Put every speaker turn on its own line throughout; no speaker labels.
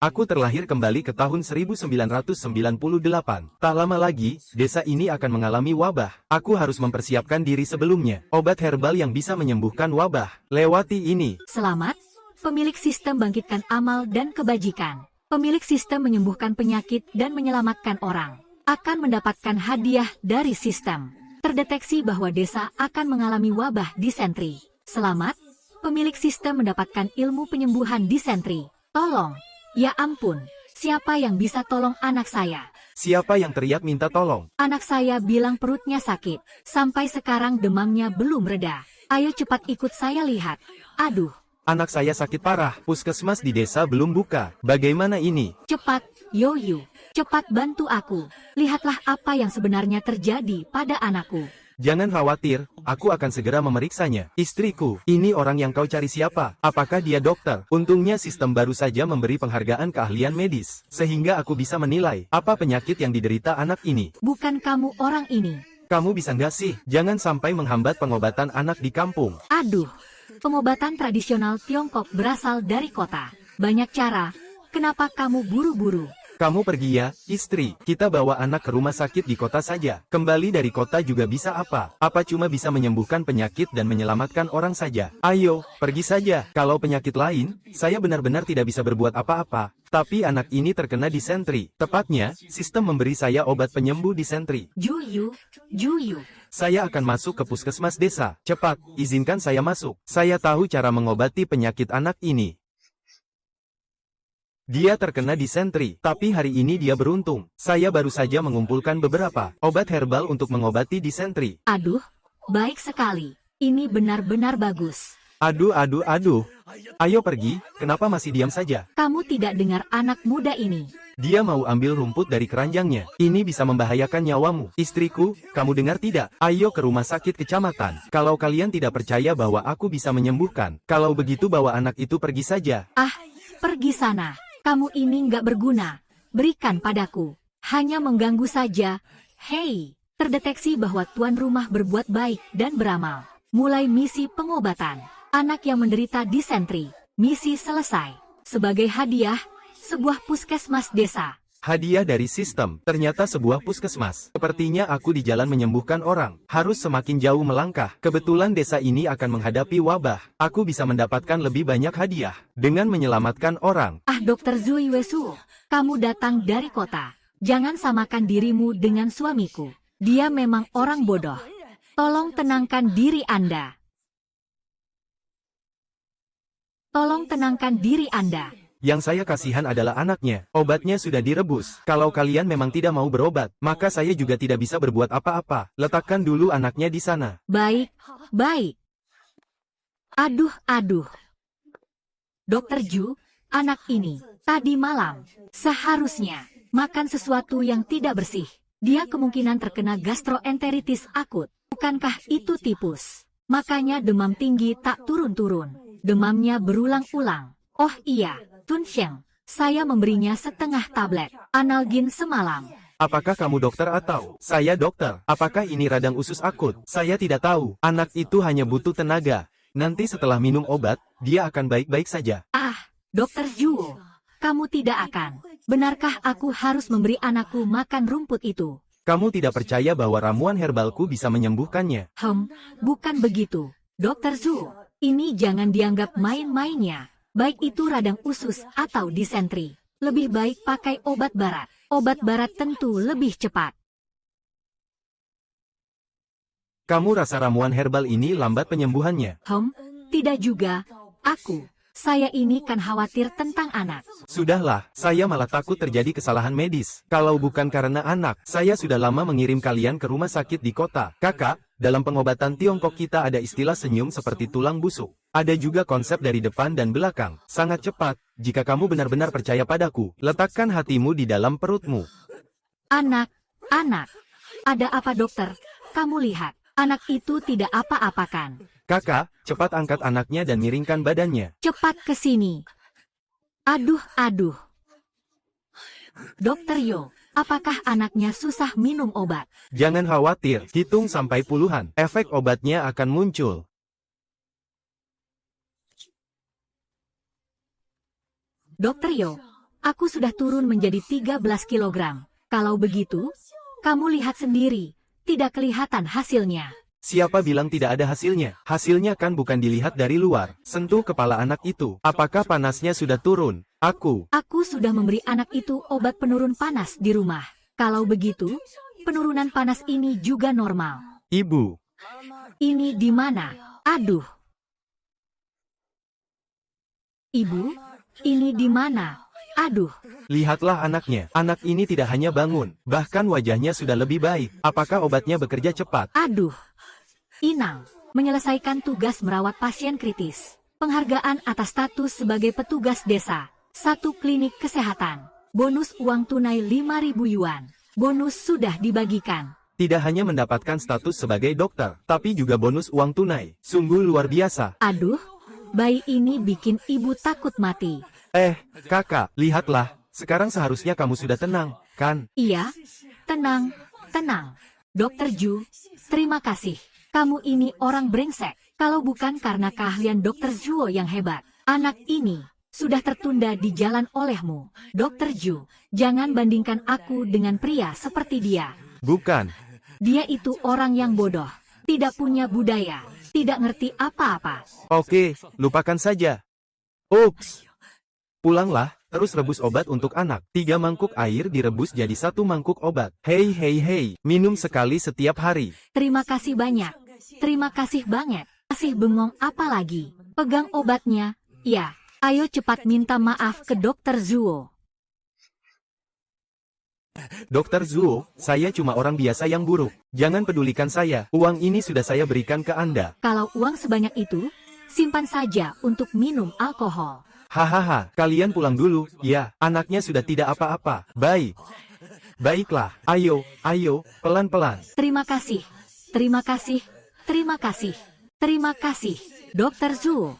Aku terlahir kembali ke tahun 1998. Tak lama lagi, desa ini akan mengalami wabah. Aku harus mempersiapkan diri sebelumnya. Obat herbal yang bisa menyembuhkan wabah. Lewati ini.
Selamat, pemilik sistem bangkitkan amal dan kebajikan. Pemilik sistem menyembuhkan penyakit dan menyelamatkan orang. Akan mendapatkan hadiah dari sistem. Terdeteksi bahwa desa akan mengalami wabah disentri. Selamat, pemilik sistem mendapatkan ilmu penyembuhan disentri. Tolong. Ya ampun, siapa yang bisa tolong anak saya?
Siapa yang teriak minta tolong?
Anak saya bilang perutnya sakit. Sampai sekarang demamnya belum reda. Ayo cepat ikut saya lihat. Aduh.
Anak saya sakit parah. Puskesmas di desa belum buka. Bagaimana ini?
Cepat, Yoyu. Cepat bantu aku. Lihatlah apa yang sebenarnya terjadi pada anakku.
Jangan khawatir, aku akan segera memeriksanya. Istriku, ini orang yang kau cari siapa? Apakah dia dokter? Untungnya sistem baru saja memberi penghargaan keahlian medis. Sehingga aku bisa menilai, apa penyakit yang diderita anak ini.
Bukan kamu orang ini.
Kamu bisa nggak sih? Jangan sampai menghambat pengobatan anak di kampung.
Aduh, pengobatan tradisional Tiongkok berasal dari kota. Banyak cara, kenapa kamu buru-buru?
Kamu pergi ya, istri. Kita bawa anak ke rumah sakit di kota saja. Kembali dari kota juga bisa apa? Apa cuma bisa menyembuhkan penyakit dan menyelamatkan orang saja? Ayo, pergi saja. Kalau penyakit lain, saya benar-benar tidak bisa berbuat apa-apa. Tapi anak ini terkena disentri. Tepatnya, sistem memberi saya obat penyembuh disentri.
Juyu.
Saya akan masuk ke puskesmas desa. Cepat, izinkan saya masuk. Saya tahu cara mengobati penyakit anak ini. Dia terkena disentri, tapi hari ini dia beruntung. Saya baru saja mengumpulkan beberapa obat herbal untuk mengobati disentri.
Aduh, baik sekali. Ini benar-benar bagus.
Aduh. Ayo pergi, kenapa masih diam saja?
Kamu tidak dengar anak muda ini.
Dia mau ambil rumput dari keranjangnya. Ini bisa membahayakan nyawamu. Istriku, kamu dengar tidak? Ayo ke rumah sakit kecamatan. Kalau kalian tidak percaya bahwa aku bisa menyembuhkan, kalau begitu bawa anak itu pergi saja.
Ah, pergi sana. Kamu ini nggak berguna. Berikan padaku. Hanya mengganggu saja. Hei, terdeteksi bahwa tuan rumah berbuat baik dan beramal. Mulai misi pengobatan. Anak yang menderita disentri. Misi selesai. Sebagai hadiah, sebuah puskesmas desa.
Hadiah dari sistem, ternyata sebuah puskesmas. Sepertinya aku di jalan menyembuhkan orang. Harus semakin jauh melangkah. Kebetulan desa ini akan menghadapi wabah. Aku bisa mendapatkan lebih banyak hadiah dengan menyelamatkan orang.
Ah, Dr. Zui Wesu, kamu datang dari kota. Jangan samakan dirimu dengan suamiku. Dia memang orang bodoh. Tolong tenangkan diri Anda. Tolong tenangkan diri Anda.
Yang saya kasihan adalah anaknya. Obatnya sudah direbus. Kalau kalian memang tidak mau berobat, maka saya juga tidak bisa berbuat apa-apa. Letakkan dulu anaknya di sana.
Baik. Aduh. Dokter Ju, anak ini, tadi malam, seharusnya makan sesuatu yang tidak bersih. Dia kemungkinan terkena gastroenteritis akut. Bukankah itu tipus? Makanya demam tinggi tak turun-turun. Demamnya berulang-ulang. Oh iya. Tun Sheng, saya memberinya setengah tablet analgin semalam.
Apakah kamu dokter atau saya dokter? Apakah ini radang usus akut? Saya tidak tahu. Anak itu hanya butuh tenaga. Nanti setelah minum obat, dia akan baik-baik saja.
Ah, Dokter Juwo, kamu tidak akan. Benarkah aku harus memberi anakku makan rumput itu?
Kamu tidak percaya bahwa ramuan herbalku bisa menyembuhkannya?
Bukan begitu. Dokter Zhu, ini jangan dianggap main-mainnya. Baik itu radang usus atau disentri. Lebih baik pakai obat barat. Obat barat tentu lebih cepat.
Kamu rasa ramuan herbal ini lambat penyembuhannya?
Tidak juga. Saya ini kan khawatir tentang anak.
Sudahlah, saya malah takut terjadi kesalahan medis. Kalau bukan karena anak, saya sudah lama mengirim kalian ke rumah sakit di kota. Kakak, dalam pengobatan Tiongkok kita ada istilah senyum seperti tulang busuk. Ada juga konsep dari depan dan belakang. Sangat cepat. Jika kamu benar-benar percaya padaku, letakkan hatimu di dalam perutmu.
Anak. Ada apa dokter? Kamu lihat, anak itu tidak apa-apakan.
Kakak, cepat angkat anaknya dan miringkan badannya.
Cepat ke sini. Aduh. Dokter Yo, apakah anaknya susah minum obat?
Jangan khawatir, hitung sampai puluhan. Efek obatnya akan muncul.
Dokter Yo, aku sudah turun menjadi 13 kilogram. Kalau begitu, kamu lihat sendiri, tidak kelihatan hasilnya.
Siapa bilang tidak ada hasilnya? Hasilnya kan bukan dilihat dari luar. Sentuh kepala anak itu. Apakah panasnya sudah turun? Aku
sudah memberi anak itu obat penurun panas di rumah. Kalau begitu, penurunan panas ini juga normal.
Ibu.
Ini di mana? Aduh. Ibu, ini di mana? Aduh.
Lihatlah anaknya. Anak ini tidak hanya bangun, bahkan wajahnya sudah lebih baik. Apakah obatnya bekerja cepat?
Aduh. Inang, menyelesaikan tugas merawat pasien kritis. Penghargaan atas status sebagai petugas desa. 1 klinik kesehatan. Bonus uang tunai 5.000 yuan. Bonus sudah dibagikan.
Tidak hanya mendapatkan status sebagai dokter, tapi juga bonus uang tunai. Sungguh luar biasa.
Aduh, bayi ini bikin ibu takut mati.
Kakak, lihatlah. Sekarang seharusnya kamu sudah tenang, kan?
Iya, tenang, tenang. Dokter Ju, terima kasih. Kamu ini orang brengsek. Kalau bukan karena keahlian Dokter Zuo yang hebat, anak ini sudah tertunda di jalan olehmu. Dokter Ju, jangan bandingkan aku dengan pria seperti dia.
Bukan.
Dia itu orang yang bodoh, tidak punya budaya, tidak ngerti apa-apa.
Oke, lupakan saja. Ups. Pulanglah, terus rebus obat untuk anak. 3 mangkuk air direbus jadi 1 mangkuk obat. Hei, minum sekali setiap hari.
Terima kasih banyak. Terima kasih banget. Kasih bengong apa lagi? Pegang obatnya. Ya, ayo cepat minta maaf ke Dokter Zuo.
Dokter Zuo, saya cuma orang biasa yang buruk. Jangan pedulikan saya. Uang ini sudah saya berikan ke Anda.
Kalau uang sebanyak itu, simpan saja untuk minum alkohol.
Hahaha, kalian pulang dulu. Ya, anaknya sudah tidak apa-apa. Baiklah, ayo, pelan-pelan.
Terima kasih. Terima kasih. Terima kasih. Terima kasih, Dokter Zuo.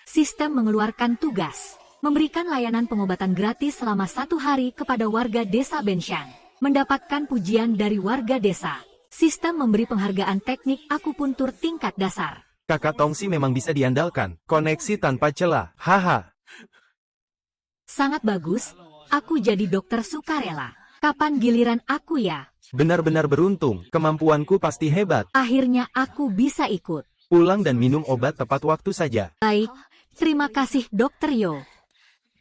Sistem mengeluarkan tugas. Memberikan layanan pengobatan gratis selama 1 hari kepada warga desa Benshan. Mendapatkan pujian dari warga desa. Sistem memberi penghargaan teknik akupuntur tingkat dasar.
Kakak Tongsi memang bisa diandalkan. Koneksi tanpa celah. Haha.
Sangat bagus. Aku jadi dokter sukarela. Kapan giliran aku ya?
Benar-benar beruntung. Kemampuanku pasti hebat.
Akhirnya aku bisa ikut.
Pulang dan minum obat tepat waktu saja.
Baik. Terima kasih Dokter Yo.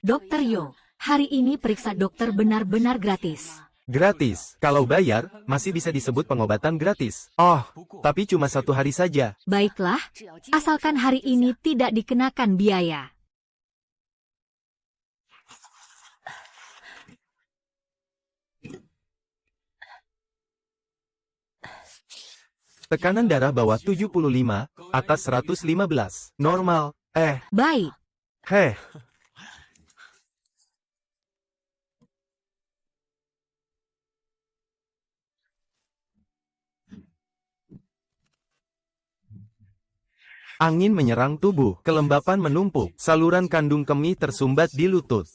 Dokter Yo, hari ini periksa dokter benar-benar gratis.
Gratis. Kalau bayar, masih bisa disebut pengobatan gratis. Oh, tapi cuma 1 hari saja.
Baiklah, asalkan hari ini tidak dikenakan biaya.
Tekanan darah bawah 75, atas 115. Normal.
Baik.
Angin menyerang tubuh, kelembapan menumpuk, saluran kandung kemih tersumbat di lutut.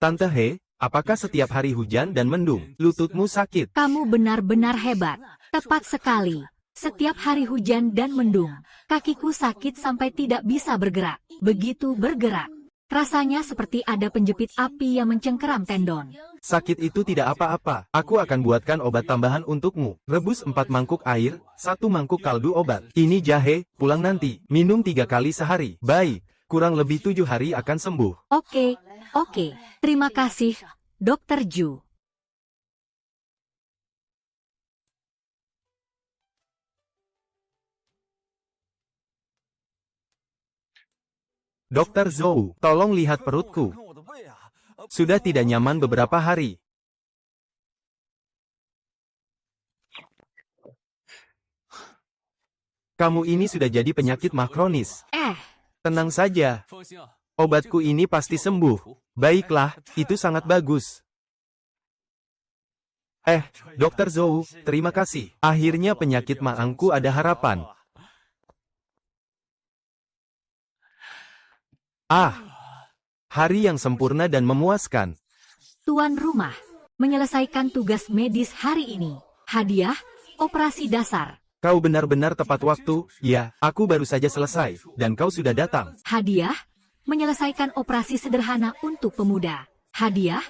Tante He, apakah setiap hari hujan dan mendung, lututmu sakit?
Kamu benar-benar hebat. Tepat sekali. Setiap hari hujan dan mendung, kakiku sakit sampai tidak bisa bergerak. Begitu bergerak, rasanya seperti ada penjepit api yang mencengkeram tendon.
Sakit itu tidak apa-apa. Aku akan buatkan obat tambahan untukmu. Rebus 4 mangkuk air, 1 mangkuk kaldu obat. Ini jahe, pulang nanti. Minum 3 kali sehari. Baik, kurang lebih 7 hari akan sembuh.
Oke. Terima kasih, Dokter Ju.
Dokter Zhou, tolong lihat perutku. Sudah tidak nyaman beberapa hari. Kamu ini sudah jadi penyakit mah kronis. Tenang saja. Obatku ini pasti sembuh. Baiklah, itu sangat bagus. Dokter Zhou, terima kasih. Akhirnya penyakit maangku ada harapan. Hari yang sempurna dan memuaskan.
Tuan rumah, menyelesaikan tugas medis hari ini. Hadiah, operasi dasar.
Kau benar-benar tepat waktu. Ya, aku baru saja selesai, dan kau sudah datang.
Hadiah, menyelesaikan operasi sederhana untuk pemuda. Hadiah,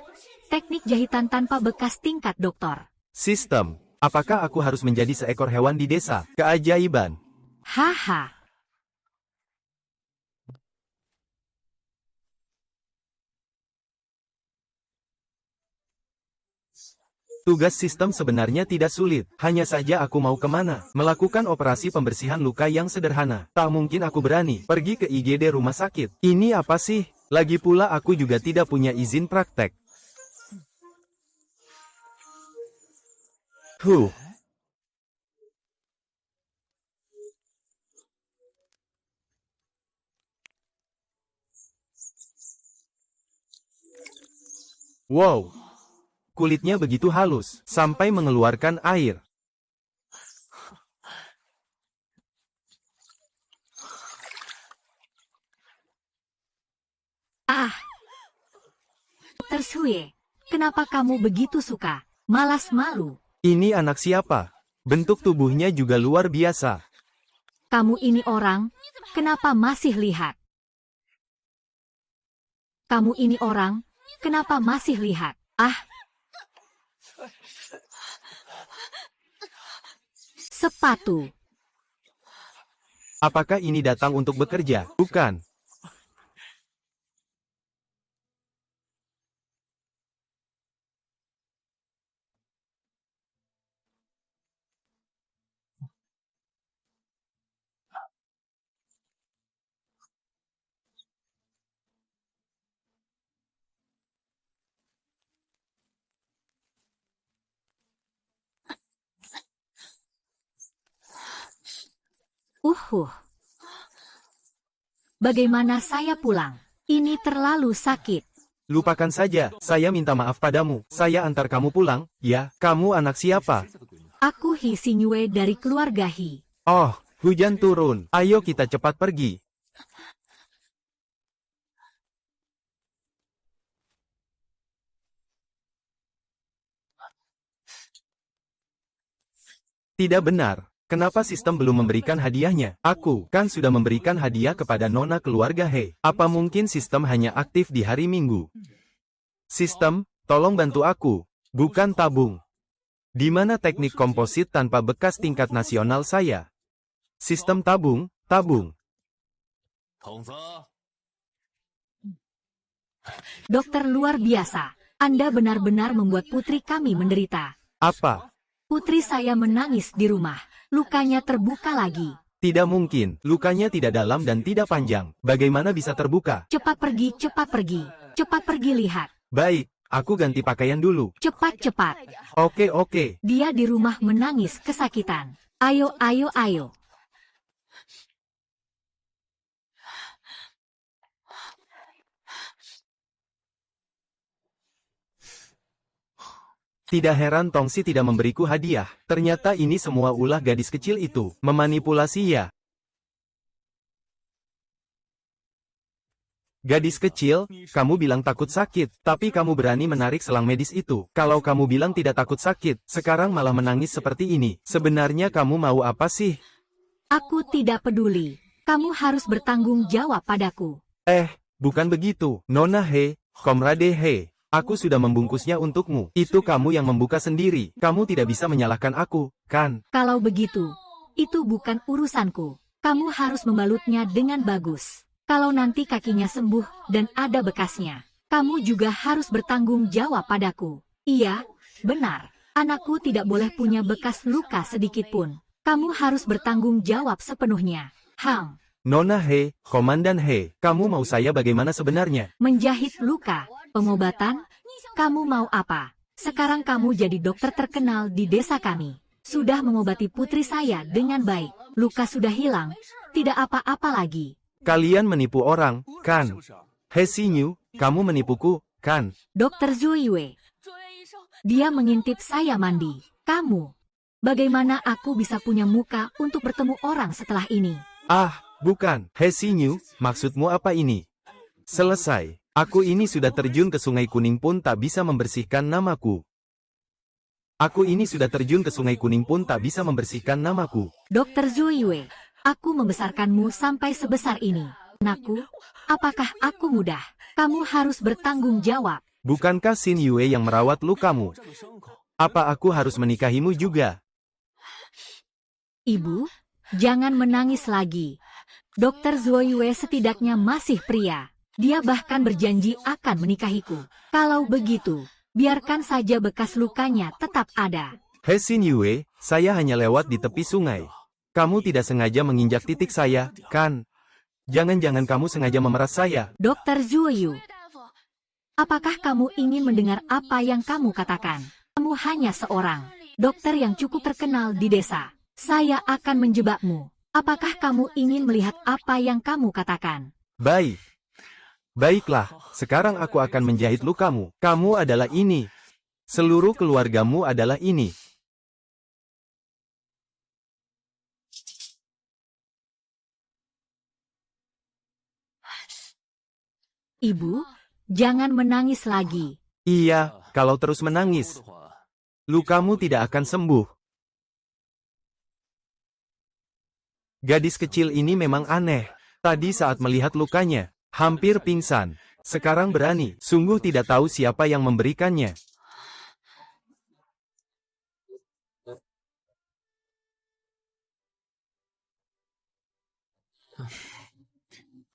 teknik jahitan tanpa bekas tingkat doktor.
Sistem, apakah aku harus menjadi seekor hewan di desa? Keajaiban.
Haha.
Tugas sistem sebenarnya tidak sulit, hanya saja aku mau kemana. Melakukan operasi pembersihan luka yang sederhana. Tak mungkin aku berani pergi ke IGD rumah sakit. Ini apa sih? Lagi pula aku juga tidak punya izin praktek. Wow. Kulitnya begitu halus, sampai mengeluarkan air.
Ah. Dr. Sue, kenapa kamu begitu suka? Malas malu.
Ini anak siapa? Bentuk tubuhnya juga luar biasa.
Kamu ini orang, kenapa masih lihat? Kamu ini orang, kenapa masih lihat? Ah. Sepatu.
Apakah ini datang untuk bekerja? Bukan.
Bagaimana saya pulang? Ini terlalu sakit.
Lupakan saja, saya minta maaf padamu. Saya antar kamu pulang, ya. Kamu anak siapa?
Aku Hi Sinyue dari keluarga Hi.
Oh, hujan turun. Ayo kita cepat pergi. Tidak benar. Kenapa sistem belum memberikan hadiahnya? Aku kan sudah memberikan hadiah kepada nona keluarga He. Apa mungkin sistem hanya aktif di hari Minggu? Sistem, tolong bantu aku. Bukan tabung. Di mana teknik komposit tanpa bekas tingkat nasional saya? Sistem tabung, tabung.
Dokter luar biasa. Anda benar-benar membuat putri kami menderita.
Apa?
Putri saya menangis di rumah. Lukanya terbuka lagi.
Tidak mungkin, lukanya tidak dalam dan tidak panjang. Bagaimana bisa terbuka?
Cepat pergi, cepat pergi. Cepat pergi lihat.
Baik, aku ganti pakaian dulu.
Cepat-cepat.
Oke.
Dia di rumah menangis kesakitan. Ayo.
Tidak heran Tongsi tidak memberiku hadiah. Ternyata ini semua ulah gadis kecil itu. Memanipulasi ya. Gadis kecil, kamu bilang takut sakit, tapi kamu berani menarik selang medis itu. Kalau kamu bilang tidak takut sakit, sekarang malah menangis seperti ini. Sebenarnya kamu mau apa sih?
Aku tidak peduli. Kamu harus bertanggung jawab padaku.
Bukan begitu. Nona He, Komrade He. Aku sudah membungkusnya untukmu. Itu kamu yang membuka sendiri. Kamu tidak bisa menyalahkan aku, kan?
Kalau begitu, itu bukan urusanku. Kamu harus membalutnya dengan bagus. Kalau nanti kakinya sembuh dan ada bekasnya, kamu juga harus bertanggung jawab padaku. Iya, benar. Anakku tidak boleh punya bekas luka sedikit pun. Kamu harus bertanggung jawab sepenuhnya.
Nona He, Komandan He, kamu mau saya bagaimana sebenarnya?
Menjahit luka, pengobatan, kamu mau apa? Sekarang kamu jadi dokter terkenal di desa kami. Sudah mengobati putri saya dengan baik. Luka sudah hilang, tidak apa-apa lagi.
Kalian menipu orang, kan? He Sinyu, kamu menipuku, kan?
Dokter Zuiyue. Dia mengintip saya mandi. Kamu. Bagaimana aku bisa punya muka untuk bertemu orang setelah ini?
Bukan. He Sinyu, maksudmu apa ini? Selesai. Aku ini sudah terjun ke Sungai Kuning pun tak bisa membersihkan namaku. Dokter Zuiyue, aku membesarkanmu sampai sebesar ini.
Anakku, apakah aku mudah? Kamu harus bertanggung jawab.
Bukankah Xin Yue yang merawat lukamu? Apa aku harus menikahimu juga?
Ibu, jangan menangis lagi. Dokter Zuo Yue setidaknya masih pria. Dia bahkan berjanji akan menikahiku. Kalau begitu, biarkan saja bekas lukanya tetap ada.
Hei Xin Yue, saya hanya lewat di tepi sungai. Kamu tidak sengaja menginjak titik saya, kan? Jangan-jangan kamu sengaja memeras saya.
Dokter Zuo Yu, apakah kamu ingin mendengar apa yang kamu katakan? Kamu hanya seorang dokter yang cukup terkenal di desa. Saya akan menjebakmu. Apakah kamu ingin melihat apa yang kamu katakan?
Baik. Baiklah, sekarang aku akan menjahit lukamu. Kamu adalah ini. Seluruh keluargamu adalah ini.
Ibu, jangan menangis lagi.
Iya, kalau terus menangis, lukamu tidak akan sembuh. Gadis kecil ini memang aneh. Tadi saat melihat lukanya, hampir pingsan. Sekarang berani, sungguh tidak tahu siapa yang memberikannya.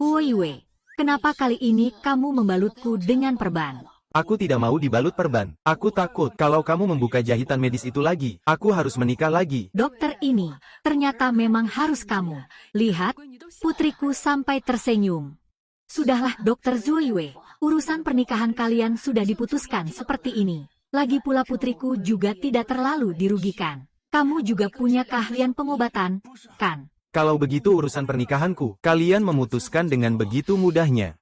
Huo Yue, kenapa kali ini kamu membalutku dengan perban?
Aku tidak mau dibalut perban. Aku takut kalau kamu membuka jahitan medis itu lagi. Aku harus menikah lagi.
Dokter ini, ternyata memang harus kamu. Lihat, putriku sampai tersenyum. Sudahlah Dokter Zuo Yue, urusan pernikahan kalian sudah diputuskan seperti ini. Lagi pula putriku juga tidak terlalu dirugikan. Kamu juga punya keahlian pengobatan, kan?
Kalau begitu urusan pernikahanku, kalian memutuskan dengan begitu mudahnya.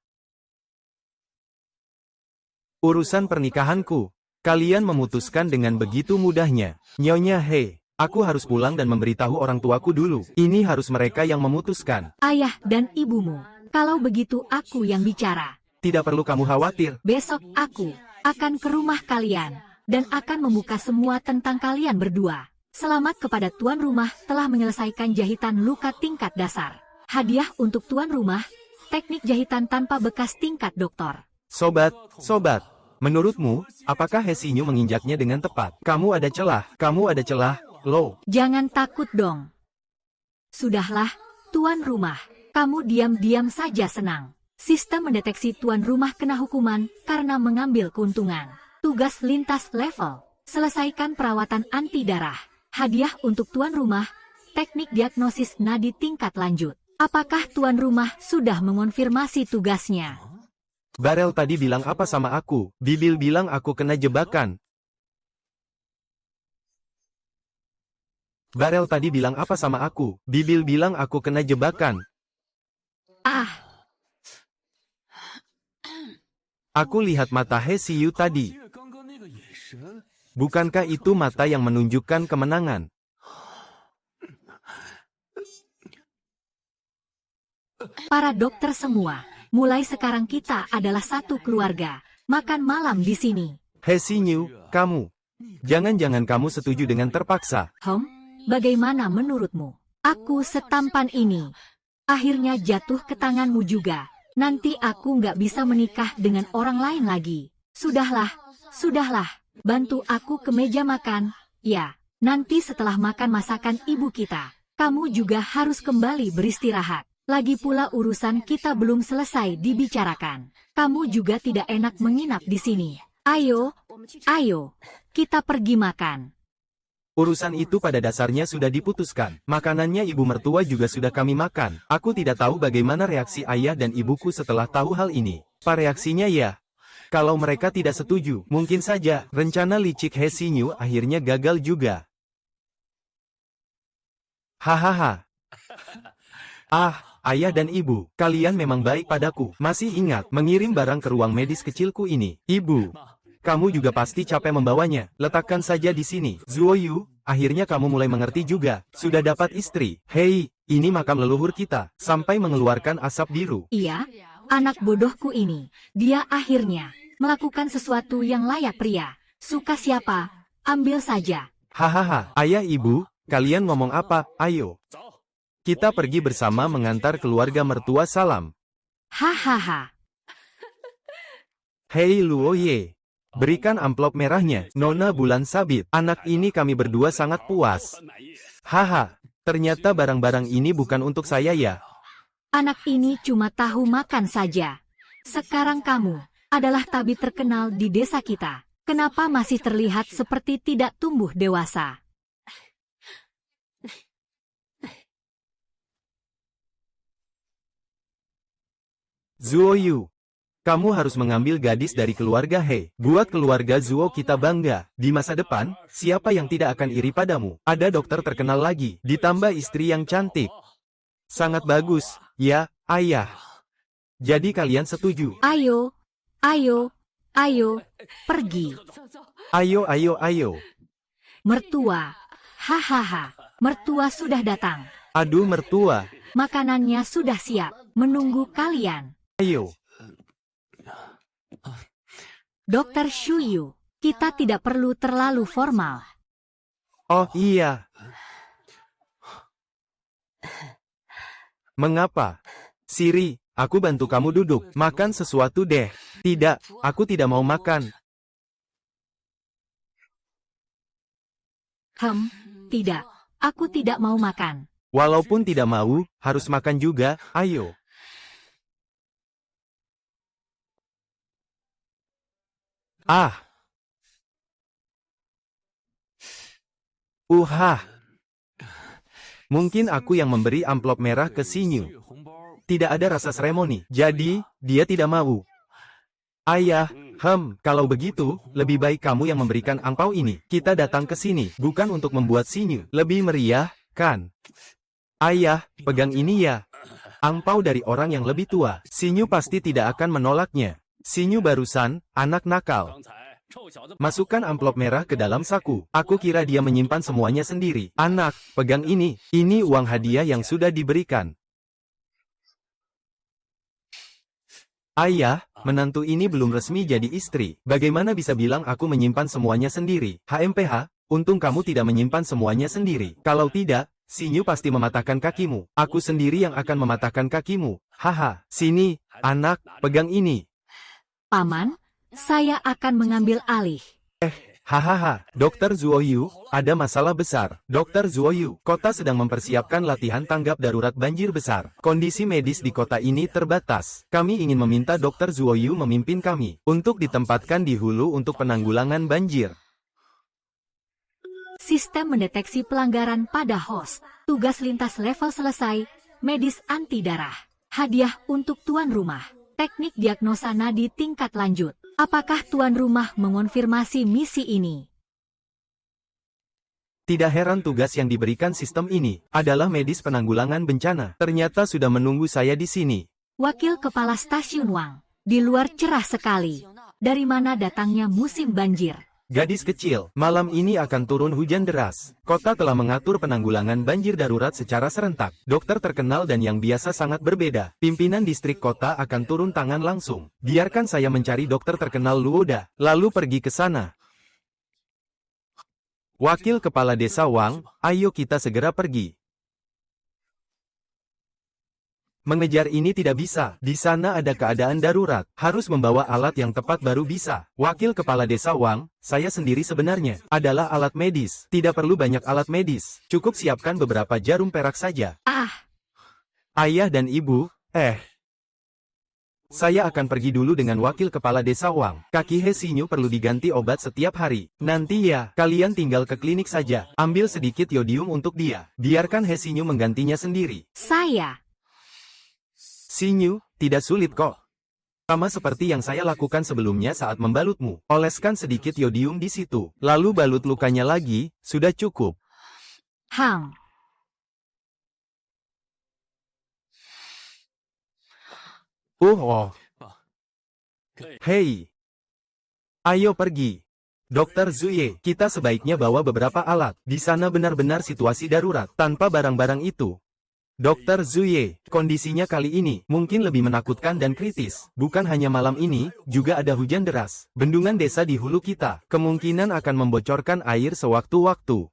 Urusan pernikahanku, kalian memutuskan dengan begitu mudahnya. Nyonya He, aku harus pulang dan memberitahu orang tuaku dulu. Ini harus mereka yang memutuskan.
Ayah dan ibumu, kalau begitu aku yang bicara.
Tidak perlu kamu khawatir.
Besok aku akan ke rumah kalian dan akan membuka semua tentang kalian berdua. Selamat kepada tuan rumah telah menyelesaikan jahitan luka tingkat dasar. Hadiah untuk tuan rumah, teknik jahitan tanpa bekas tingkat doktor.
Sobat, menurutmu, apakah He Xinyu menginjaknya dengan tepat? Kamu ada celah, Lo.
Jangan takut dong. Sudahlah, tuan rumah. Kamu diam-diam saja senang. Sistem mendeteksi tuan rumah kena hukuman karena mengambil keuntungan. Tugas lintas level. Selesaikan perawatan anti darah. Hadiah untuk tuan rumah, teknik diagnosis nadi tingkat lanjut. Apakah tuan rumah sudah mengonfirmasi tugasnya?
Barel tadi bilang apa sama aku? Bibil bilang aku kena jebakan. Barel tadi bilang apa sama aku? Bibil bilang aku kena jebakan.
Ah,
Aku lihat mata He Xiyu tadi. Bukankah itu mata yang menunjukkan kemenangan?
para dokter semua. Mulai sekarang kita adalah satu keluarga. Makan malam di sini.
He Xinyu, kamu. Jangan-jangan kamu setuju dengan terpaksa.
Bagaimana menurutmu? Aku setampan ini. Akhirnya jatuh ke tanganmu juga. Nanti aku nggak bisa menikah dengan orang lain lagi. Sudahlah. Bantu aku ke meja makan. Ya, nanti setelah makan masakan ibu kita, kamu juga harus kembali beristirahat. Lagi pula urusan kita belum selesai dibicarakan. Kamu juga tidak enak menginap di sini. Ayo, kita pergi makan.
Urusan itu pada dasarnya sudah diputuskan. Makanannya ibu mertua juga sudah kami makan. Aku tidak tahu bagaimana reaksi ayah dan ibuku setelah tahu hal ini. Reaksinya ya. Kalau mereka tidak setuju, mungkin saja rencana licik He Xinyu akhirnya gagal juga. Hahaha. Ayah dan ibu, kalian memang baik padaku. Masih ingat mengirim barang ke ruang medis kecilku ini. Ibu, kamu juga pasti capek membawanya. Letakkan saja di sini. Zuo Yu, akhirnya kamu mulai mengerti juga. Sudah dapat istri. Hei, ini makam leluhur kita. Sampai mengeluarkan asap biru.
Iya, anak bodohku ini. Dia akhirnya melakukan sesuatu yang layak pria. Suka siapa? Ambil saja.
Hahaha, ayah ibu, kalian ngomong apa? Ayo. Kita pergi bersama mengantar keluarga mertua salam.
Hahaha.
Hei Luoye. Berikan amplop merahnya, Nona Bulan Sabit. Anak ini kami berdua sangat puas. Haha, ternyata barang-barang ini bukan untuk saya ya.
Anak ini cuma tahu makan saja. Sekarang kamu adalah tabib terkenal di desa kita. Kenapa masih terlihat seperti tidak tumbuh dewasa?
Zuoyu. Kamu harus mengambil gadis dari keluarga He. Buat keluarga Zuo kita bangga. Di masa depan, siapa yang tidak akan iri padamu? Ada dokter terkenal lagi, ditambah istri yang cantik. Sangat bagus, ya, ayah. Jadi kalian setuju?
Ayo, ayo, ayo, pergi.
Ayo, ayo, ayo.
Mertua. Hahaha. Mertua sudah datang.
Aduh mertua.
Makanannya sudah siap, menunggu kalian.
Ayo.
Dokter Shuyu, kita tidak perlu terlalu formal.
Oh iya. Mengapa? Siri, aku bantu kamu duduk. Makan sesuatu deh. Tidak, aku tidak mau makan.
Tidak. Aku tidak mau makan.
Walaupun tidak mau, harus makan juga. Ayo. Ah. Mungkin aku yang memberi amplop merah ke Sinyu. Tidak ada rasa seremoni. Jadi, dia tidak mau. Ayah, kalau begitu, lebih baik kamu yang memberikan angpau ini. Kita datang ke sini, bukan untuk membuat Sinyu lebih meriah, kan? Ayah, pegang ini ya. Angpau dari orang yang lebih tua. Sinyu pasti tidak akan menolaknya. Sinyu barusan, anak nakal. Masukkan amplop merah ke dalam saku. Aku kira dia menyimpan semuanya sendiri. Anak, pegang ini. Ini uang hadiah yang sudah diberikan. Ayah, menantu ini belum resmi jadi istri. Bagaimana bisa bilang aku menyimpan semuanya sendiri? HMPH, untung kamu tidak menyimpan semuanya sendiri. Kalau tidak, Sinyu pasti mematahkan kakimu. Aku sendiri yang akan mematahkan kakimu. Haha, sini, anak, pegang ini.
Paman, saya akan mengambil alih.
Hahaha, Dokter Zuoyu, ada masalah besar. Dokter Zuoyu, kota sedang mempersiapkan latihan tanggap darurat banjir besar. Kondisi medis di kota ini terbatas. Kami ingin meminta Dokter Zuoyu memimpin kami untuk ditempatkan di hulu untuk penanggulangan banjir.
Sistem mendeteksi pelanggaran pada host. Tugas lintas level selesai. Medis anti darah. Hadiah untuk tuan rumah. Teknik diagnosa nadi tingkat lanjut. Apakah tuan rumah mengonfirmasi misi ini?
Tidak heran tugas yang diberikan sistem ini adalah medis penanggulangan bencana. Ternyata sudah menunggu saya di sini.
Wakil Kepala Stasiun Wang. Di luar cerah sekali. Dari mana datangnya musim banjir?
Gadis kecil, malam ini akan turun hujan deras. Kota telah mengatur penanggulangan banjir darurat secara serentak. Dokter terkenal dan yang biasa sangat berbeda. Pimpinan distrik kota akan turun tangan langsung. Biarkan saya mencari dokter terkenal Luoda, lalu pergi ke sana. Wakil Kepala Desa Wang, ayo kita segera pergi. Mengejar ini tidak bisa. Di sana ada keadaan darurat. Harus membawa alat yang tepat baru bisa. Wakil Kepala Desa Wang, saya sendiri sebenarnya adalah alat medis. Tidak perlu banyak alat medis. Cukup siapkan beberapa jarum perak saja. Ayah dan ibu, saya akan pergi dulu dengan Wakil Kepala Desa Wang. Kaki He Sinyu perlu diganti obat setiap hari. Nanti ya, kalian tinggal ke klinik saja. Ambil sedikit yodium untuk dia. Biarkan He Sinyu menggantinya sendiri. Sinyu, tidak sulit kok. Sama seperti yang saya lakukan sebelumnya saat membalutmu. Oleskan sedikit yodium di situ. Lalu balut lukanya lagi, sudah cukup. Hei. Ayo pergi. Dokter Zuye, kita sebaiknya bawa beberapa alat. Di sana benar-benar situasi darurat. Tanpa barang-barang itu, Dokter Zuye, kondisinya kali ini mungkin lebih menakutkan dan kritis. Bukan hanya malam ini, juga ada hujan deras. Bendungan desa di hulu kita kemungkinan akan membocorkan air sewaktu-waktu.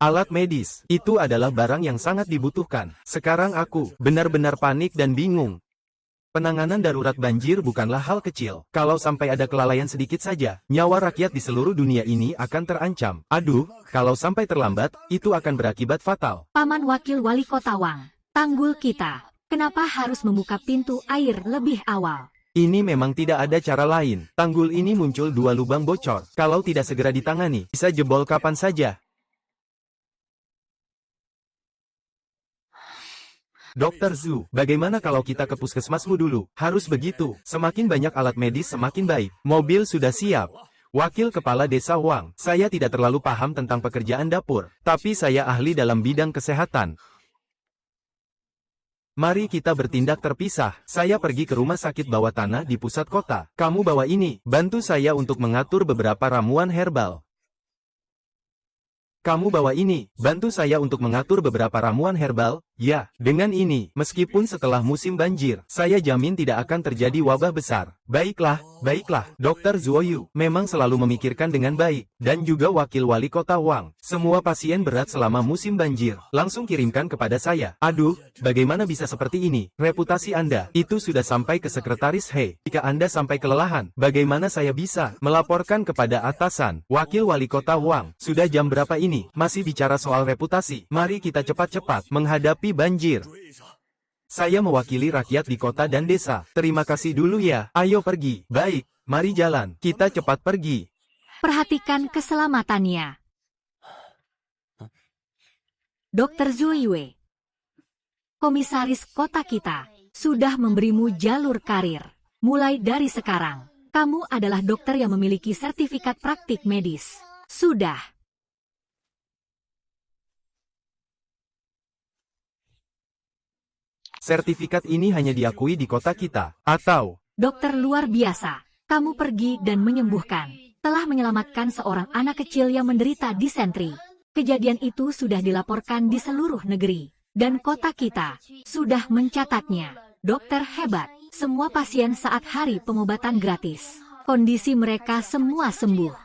Alat medis, itu adalah barang yang sangat dibutuhkan. Sekarang aku benar-benar panik dan bingung. Penanganan darurat banjir bukanlah hal kecil. Kalau sampai ada kelalaian sedikit saja, nyawa rakyat di seluruh dunia ini akan terancam. Aduh, kalau sampai terlambat, itu akan berakibat fatal.
Paman Wakil Wali Kota Wang, tanggul kita. Kenapa harus membuka pintu air lebih awal?
Ini memang tidak ada cara lain. Tanggul ini muncul 2 lubang bocor. Kalau tidak segera ditangani, bisa jebol kapan saja. Dokter Zhu, bagaimana kalau kita ke puskesmasmu dulu? Harus begitu. Semakin banyak alat medis semakin baik. Mobil sudah siap. Wakil Kepala Desa Wang, saya tidak terlalu paham tentang pekerjaan dapur. Tapi saya ahli dalam bidang kesehatan. Mari kita bertindak terpisah. Saya pergi ke rumah sakit bawah tanah di pusat kota. Kamu bawa ini. Bantu saya untuk mengatur beberapa ramuan herbal. Kamu bawa ini, bantu saya untuk mengatur beberapa ramuan herbal. Ya, dengan ini, meskipun setelah musim banjir, saya jamin tidak akan terjadi wabah besar. Baiklah, Dokter Zuoyu memang selalu memikirkan dengan baik, dan juga Wakil Wali Kota Wang. Semua pasien berat selama musim banjir, langsung kirimkan kepada saya. Aduh, bagaimana bisa seperti ini? Reputasi Anda, itu sudah sampai ke Sekretaris He. Jika Anda sampai kelelahan, bagaimana saya bisa melaporkan kepada atasan? Wakil Wali Kota Wang, sudah jam berapa ini? Masih bicara soal reputasi. Mari kita cepat-cepat menghadapi banjir. Saya mewakili rakyat di kota dan desa. Terima kasih dulu ya. Ayo pergi. Baik, mari jalan. Kita cepat pergi.
Perhatikan keselamatannya. Dr. Zhu Yue, komisaris kota kita, sudah memberimu jalur karir. Mulai dari sekarang, kamu adalah dokter yang memiliki sertifikat praktik medis. Sudah.
Sertifikat ini hanya diakui di kota kita, atau...
Dokter luar biasa, kamu pergi dan menyembuhkan. Telah menyelamatkan seorang anak kecil yang menderita disentri. Kejadian itu sudah dilaporkan di seluruh negeri. Dan kota kita sudah mencatatnya. Dokter hebat, semua pasien saat hari pengobatan gratis. Kondisi mereka semua sembuh.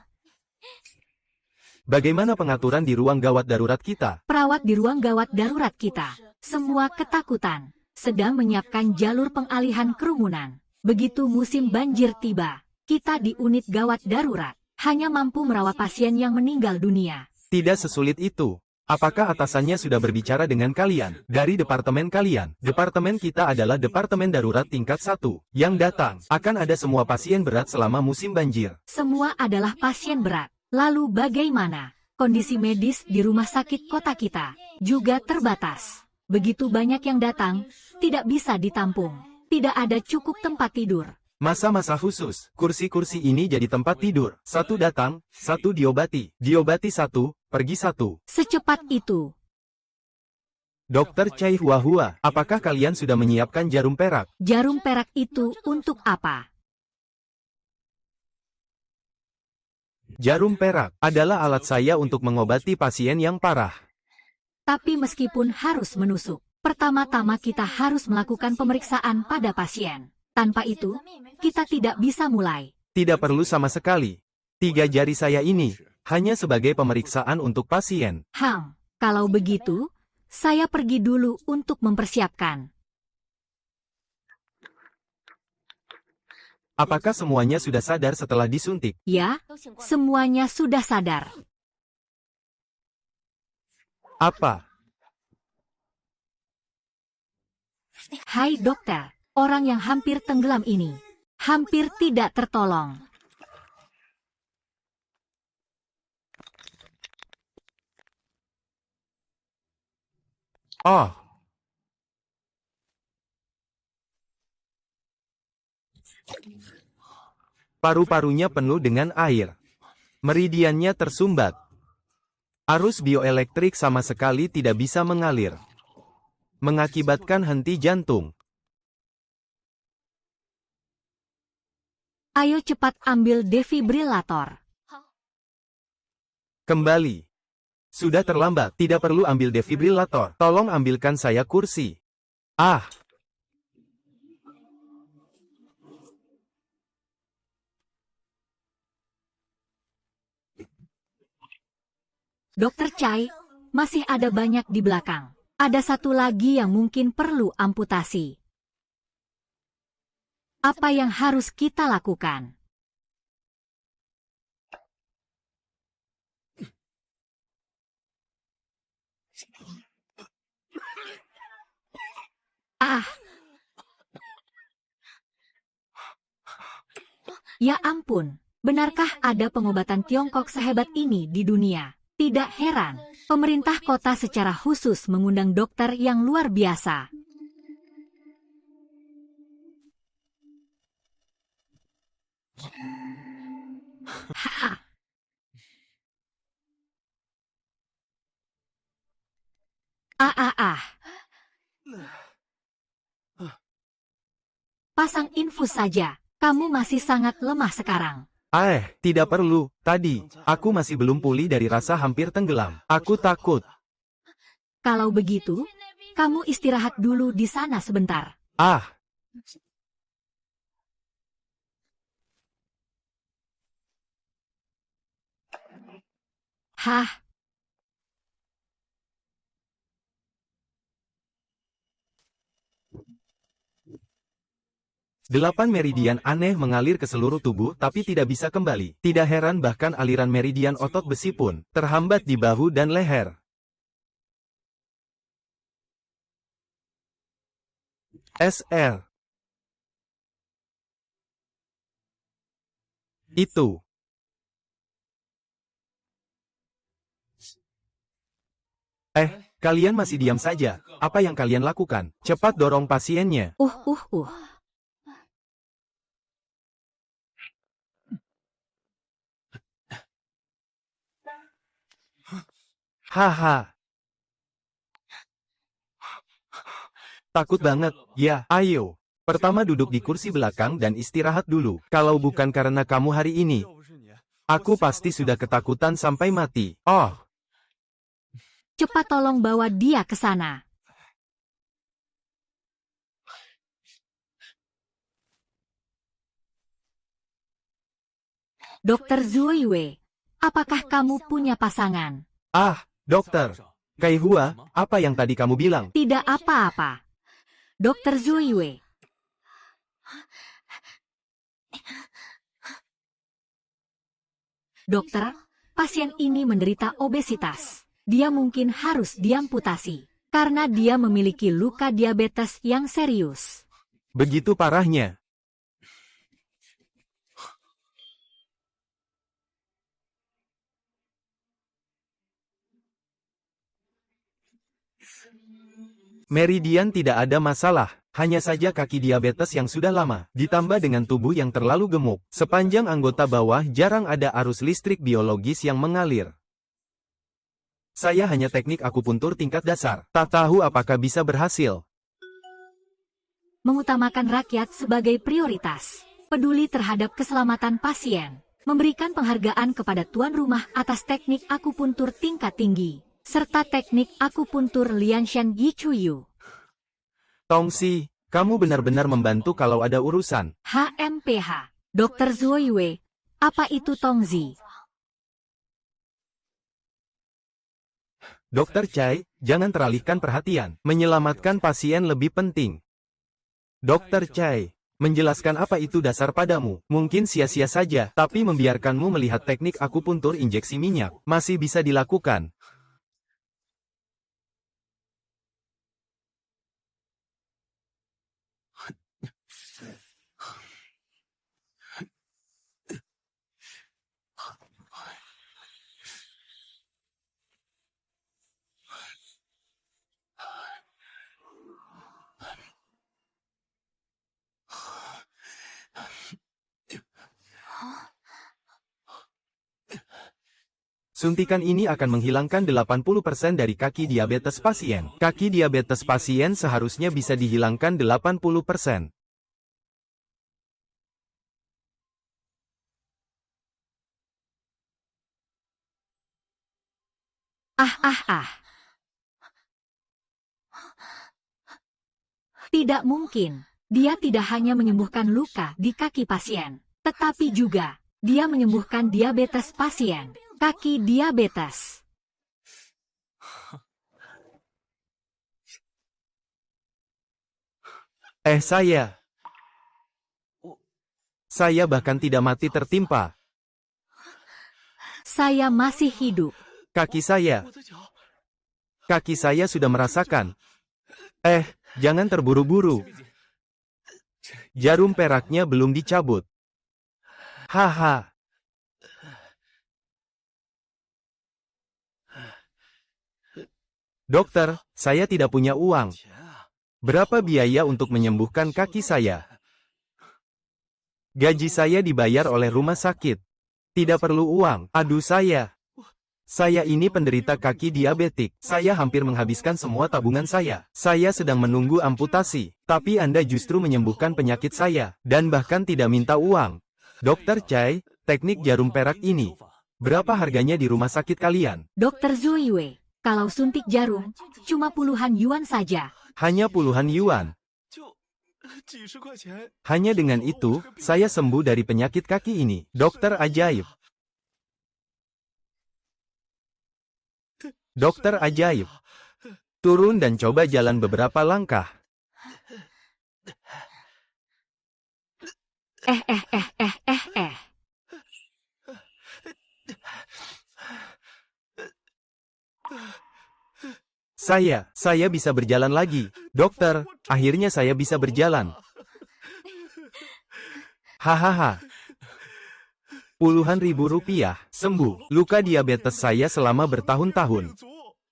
Bagaimana pengaturan di ruang gawat darurat kita?
Perawat di ruang gawat darurat kita, semua ketakutan. Sedang menyiapkan jalur pengalihan kerumunan. Begitu musim banjir tiba, kita di unit gawat darurat hanya mampu merawat pasien yang meninggal dunia.
Tidak sesulit itu. Apakah atasannya sudah berbicara dengan kalian? Dari departemen kalian, departemen kita adalah departemen darurat tingkat 1. Yang datang, akan ada semua pasien berat selama musim banjir.
Semua adalah pasien berat. Lalu bagaimana? Kondisi medis di rumah sakit kota kita juga terbatas. Begitu banyak yang datang, tidak bisa ditampung. Tidak ada cukup tempat tidur.
Masa-masa khusus, kursi-kursi ini jadi tempat tidur. 1 datang, 1 diobati. Diobati 1, pergi 1.
Secepat itu.
Dokter Chai Huahua, apakah kalian sudah menyiapkan jarum perak?
Jarum perak itu untuk apa?
Jarum perak adalah alat saya untuk mengobati pasien yang parah.
Tapi meskipun harus menusuk, pertama-tama kita harus melakukan pemeriksaan pada pasien. Tanpa itu, kita tidak bisa mulai.
Tidak perlu sama sekali. 3 jari saya ini hanya sebagai pemeriksaan untuk pasien.
Kalau begitu, saya pergi dulu untuk mempersiapkan.
Apakah semuanya sudah sadar setelah disuntik?
Ya, semuanya sudah sadar.
Apa?
Hai dokter, orang yang hampir tenggelam ini hampir tidak tertolong.
Oh. Paru-parunya penuh dengan air. Meridiannya tersumbat. Arus bioelektrik sama sekali tidak bisa mengalir. Mengakibatkan henti jantung.
Ayo cepat ambil defibrilator.
Kembali. Sudah terlambat, tidak perlu ambil defibrilator. Tolong ambilkan saya kursi. Ah.
Dokter Chai, Masih ada banyak di belakang. Ada satu lagi yang mungkin perlu amputasi. Apa yang harus kita lakukan? Ah, ya ampun, benarkah ada pengobatan Tiongkok sehebat ini di dunia? Tidak heran, pemerintah kota secara khusus mengundang dokter yang luar biasa. Ha, ah. Pasang infus saja, kamu masih sangat lemah sekarang.
Tidak perlu. Tadi, aku masih belum pulih dari rasa hampir tenggelam. Aku takut.
Kalau begitu, kamu istirahat dulu di sana sebentar.
Ah,
Hah,
8 meridian aneh mengalir ke seluruh tubuh tapi tidak bisa kembali. Tidak heran bahkan aliran meridian otot besi pun terhambat di bahu dan leher. SR. Itu. Kalian masih diam saja. Apa yang kalian lakukan? Cepat dorong pasiennya.
uh.
Haha. Takut banget. Ya, ayo. Pertama duduk di kursi belakang dan istirahat dulu. Kalau bukan karena kamu hari ini, aku pasti sudah ketakutan sampai mati. Oh,
Cepat tolong bawa dia ke sana. Dokter Zuoyue, apakah kamu punya pasangan?
dokter. Kaihua, apa yang tadi kamu bilang?
Tidak apa-apa. Dokter Zuoyue. Dokter, pasien ini menderita obesitas. Dia mungkin harus diamputasi karena dia memiliki luka diabetes yang serius.
Begitu parahnya. Meridian tidak ada masalah, hanya saja kaki diabetes yang sudah lama, ditambah dengan tubuh yang terlalu gemuk. Sepanjang anggota bawah jarang ada arus listrik biologis yang mengalir. Saya hanya teknik akupuntur tingkat dasar, tak tahu apakah bisa berhasil.
Mengutamakan rakyat sebagai prioritas, peduli terhadap keselamatan pasien, memberikan penghargaan kepada tuan rumah atas teknik akupuntur tingkat tinggi, serta teknik akupuntur Lianshan Yichuyu.
Tongsi, kamu benar-benar membantu kalau ada urusan.
HMPH, Dr. Zuoyue, apa itu Tongzi?
Dokter Chai, jangan teralihkan perhatian. Menyelamatkan pasien lebih penting. Dokter Chai, menjelaskan apa itu dasar padamu. Mungkin sia-sia saja, tapi membiarkanmu melihat teknik akupuntur injeksi minyak masih bisa dilakukan. Suntikan ini akan menghilangkan 80% dari kaki diabetes pasien. Kaki diabetes pasien seharusnya bisa dihilangkan 80%.
Tidak mungkin. Dia tidak hanya menyembuhkan luka di kaki pasien, tetapi juga dia menyembuhkan diabetes pasien. Kaki diabetes.
Saya bahkan tidak mati tertimpa.
Saya masih hidup.
Kaki saya sudah merasakan. Jangan terburu-buru. Jarum peraknya belum dicabut. Haha. Dokter, saya tidak punya uang. Berapa biaya untuk menyembuhkan kaki saya? Gaji saya dibayar oleh rumah sakit. Tidak perlu uang. Aduh saya. Saya ini penderita kaki diabetik. Saya hampir menghabiskan semua tabungan saya. Saya sedang menunggu amputasi. Tapi Anda justru menyembuhkan penyakit saya. Dan bahkan tidak minta uang. Dokter Chai, teknik jarum perak ini. Berapa harganya di rumah sakit kalian?
Dokter Zuiyue, kalau suntik jarum, cuma puluhan yuan saja.
Hanya puluhan yuan. Hanya dengan itu, saya sembuh dari penyakit kaki ini. Dokter ajaib. Dokter ajaib. Turun dan coba jalan beberapa langkah.
Eh.
Saya bisa berjalan lagi. Dokter, akhirnya saya bisa berjalan. Hahaha. Puluhan ribu rupiah, sembuh. Luka diabetes saya selama bertahun-tahun.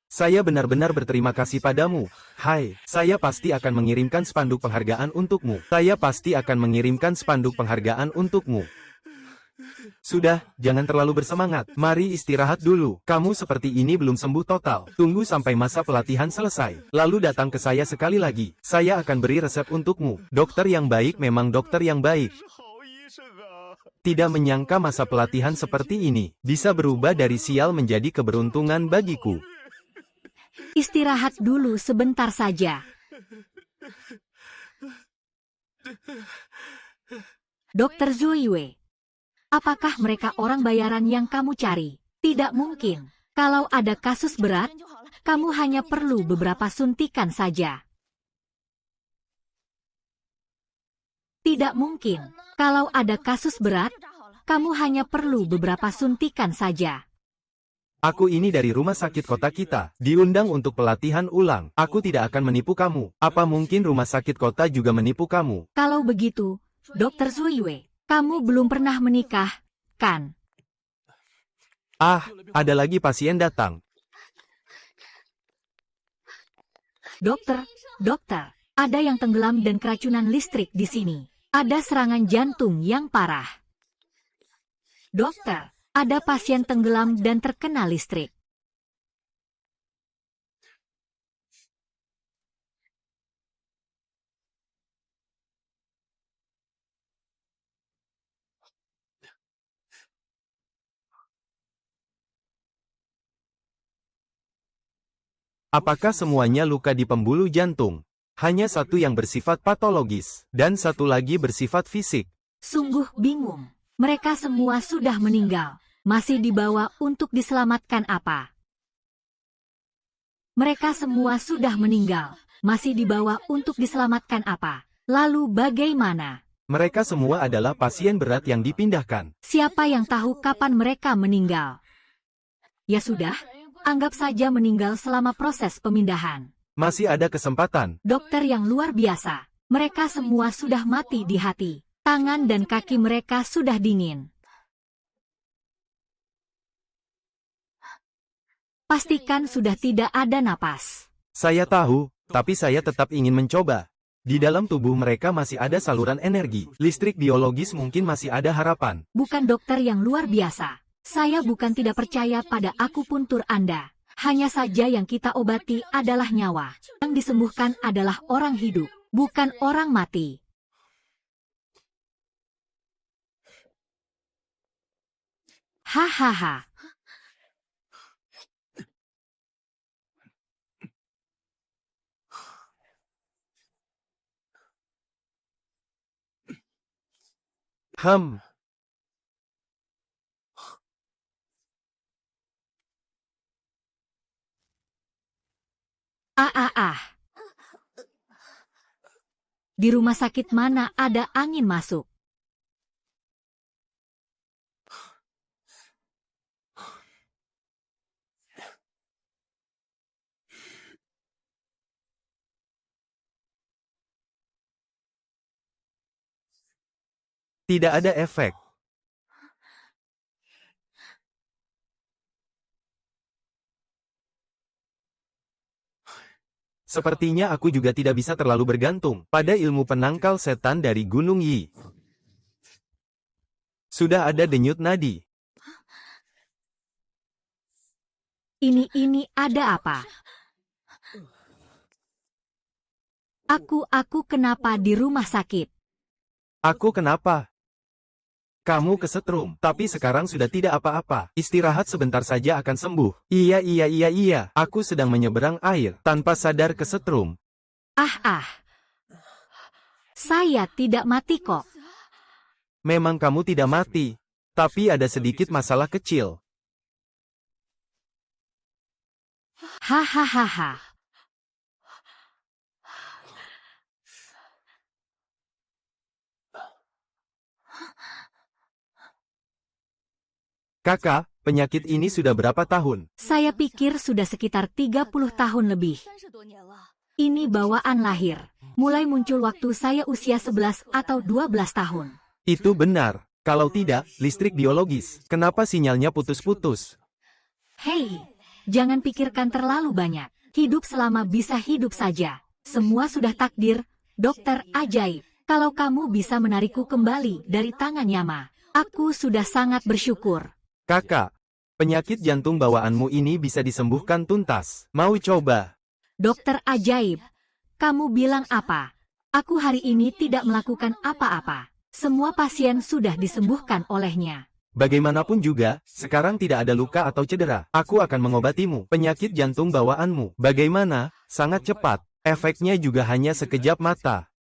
Saya benar-benar berterima kasih padamu. Hai, saya pasti akan mengirimkan spanduk penghargaan untukmu. Sudah, jangan terlalu bersemangat. Mari istirahat dulu. Kamu seperti ini belum sembuh total. Tunggu sampai masa pelatihan selesai. Lalu datang ke saya sekali lagi. Saya akan beri resep untukmu. Dokter yang baik memang dokter yang baik. Tidak menyangka masa pelatihan seperti ini bisa berubah dari sial menjadi keberuntungan bagiku.
Istirahat dulu sebentar saja. Dokter Zuiyue, apakah mereka orang bayaran yang kamu cari? Tidak mungkin. Kalau ada kasus berat, kamu hanya perlu beberapa suntikan saja. Tidak mungkin. Kalau ada kasus berat, kamu hanya perlu beberapa suntikan saja.
Aku ini dari rumah sakit kota kita, diundang untuk pelatihan ulang. Aku tidak akan menipu kamu. Apa mungkin rumah sakit kota juga menipu kamu?
Kalau begitu, Dokter Zuiyue, kamu belum pernah menikah, kan?
Ada lagi pasien datang.
Dokter, ada yang tenggelam dan keracunan listrik di sini. Ada serangan jantung yang parah. Dokter, ada pasien tenggelam dan terkena listrik.
Apakah semuanya luka di pembuluh jantung? Hanya satu yang bersifat patologis, dan satu lagi bersifat fisik.
Sungguh bingung. Mereka semua sudah meninggal. Masih dibawa untuk diselamatkan apa? Mereka semua sudah meninggal. Masih dibawa untuk diselamatkan apa? Lalu bagaimana?
Mereka semua adalah pasien berat yang dipindahkan.
Siapa yang tahu kapan mereka meninggal? Ya sudah, anggap saja meninggal selama proses pemindahan.
Masih ada kesempatan.
Dokter yang luar biasa. Mereka semua sudah mati di hati. Tangan dan kaki mereka sudah dingin. Pastikan sudah tidak ada napas.
Saya tahu, tapi saya tetap ingin mencoba. Di dalam tubuh mereka masih ada saluran energi. Listrik biologis mungkin masih ada harapan.
Bukan dokter yang luar biasa. Saya bukan tidak percaya pada akupuntur Anda. Hanya saja yang kita obati adalah nyawa. Yang disembuhkan adalah orang hidup, bukan orang mati. Hahaha.
Hmm.
Ah. Di rumah sakit mana ada angin masuk?
Tidak ada efek. Sepertinya aku juga tidak bisa terlalu bergantung pada ilmu penangkal setan dari Gunung Yi. Sudah ada denyut nadi.
Ini ada apa? Aku kenapa di rumah sakit?
Aku kenapa? Kamu kesetrum, tapi sekarang sudah tidak apa-apa. Istirahat sebentar saja akan sembuh. Iya. Aku sedang menyeberang air, tanpa sadar kesetrum.
Ah. Saya tidak mati kok.
Memang kamu tidak mati, tapi ada sedikit masalah kecil.
Hahaha.
Kakak, penyakit ini sudah berapa tahun?
Saya pikir sudah sekitar 30 tahun lebih. Ini bawaan lahir. Mulai muncul waktu saya usia 11 atau 12 tahun.
Itu benar. Kalau tidak, listrik biologis. Kenapa sinyalnya putus-putus?
Hei, jangan pikirkan terlalu banyak. Hidup selama bisa hidup saja. Semua sudah takdir, dokter ajaib. Kalau kamu bisa menarikku kembali dari tangan Yama, aku sudah sangat bersyukur.
Kakak, penyakit jantung bawaanmu ini bisa disembuhkan tuntas. Mau coba?
Dokter ajaib, kamu bilang apa? Aku hari ini tidak melakukan apa-apa. Semua pasien sudah disembuhkan olehnya.
Bagaimanapun juga, sekarang tidak ada luka atau cedera. Aku akan mengobatimu. Penyakit jantung bawaanmu. Bagaimana? Sangat cepat. Efeknya juga hanya sekejap mata.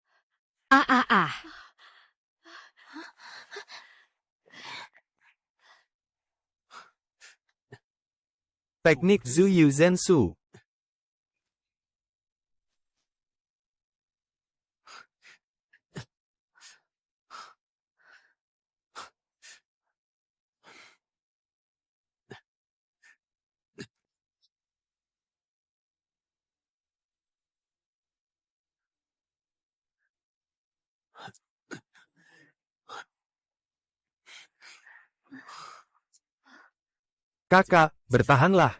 Ah.
Teknik Zuyu Zensu. Kakak, bertahanlah.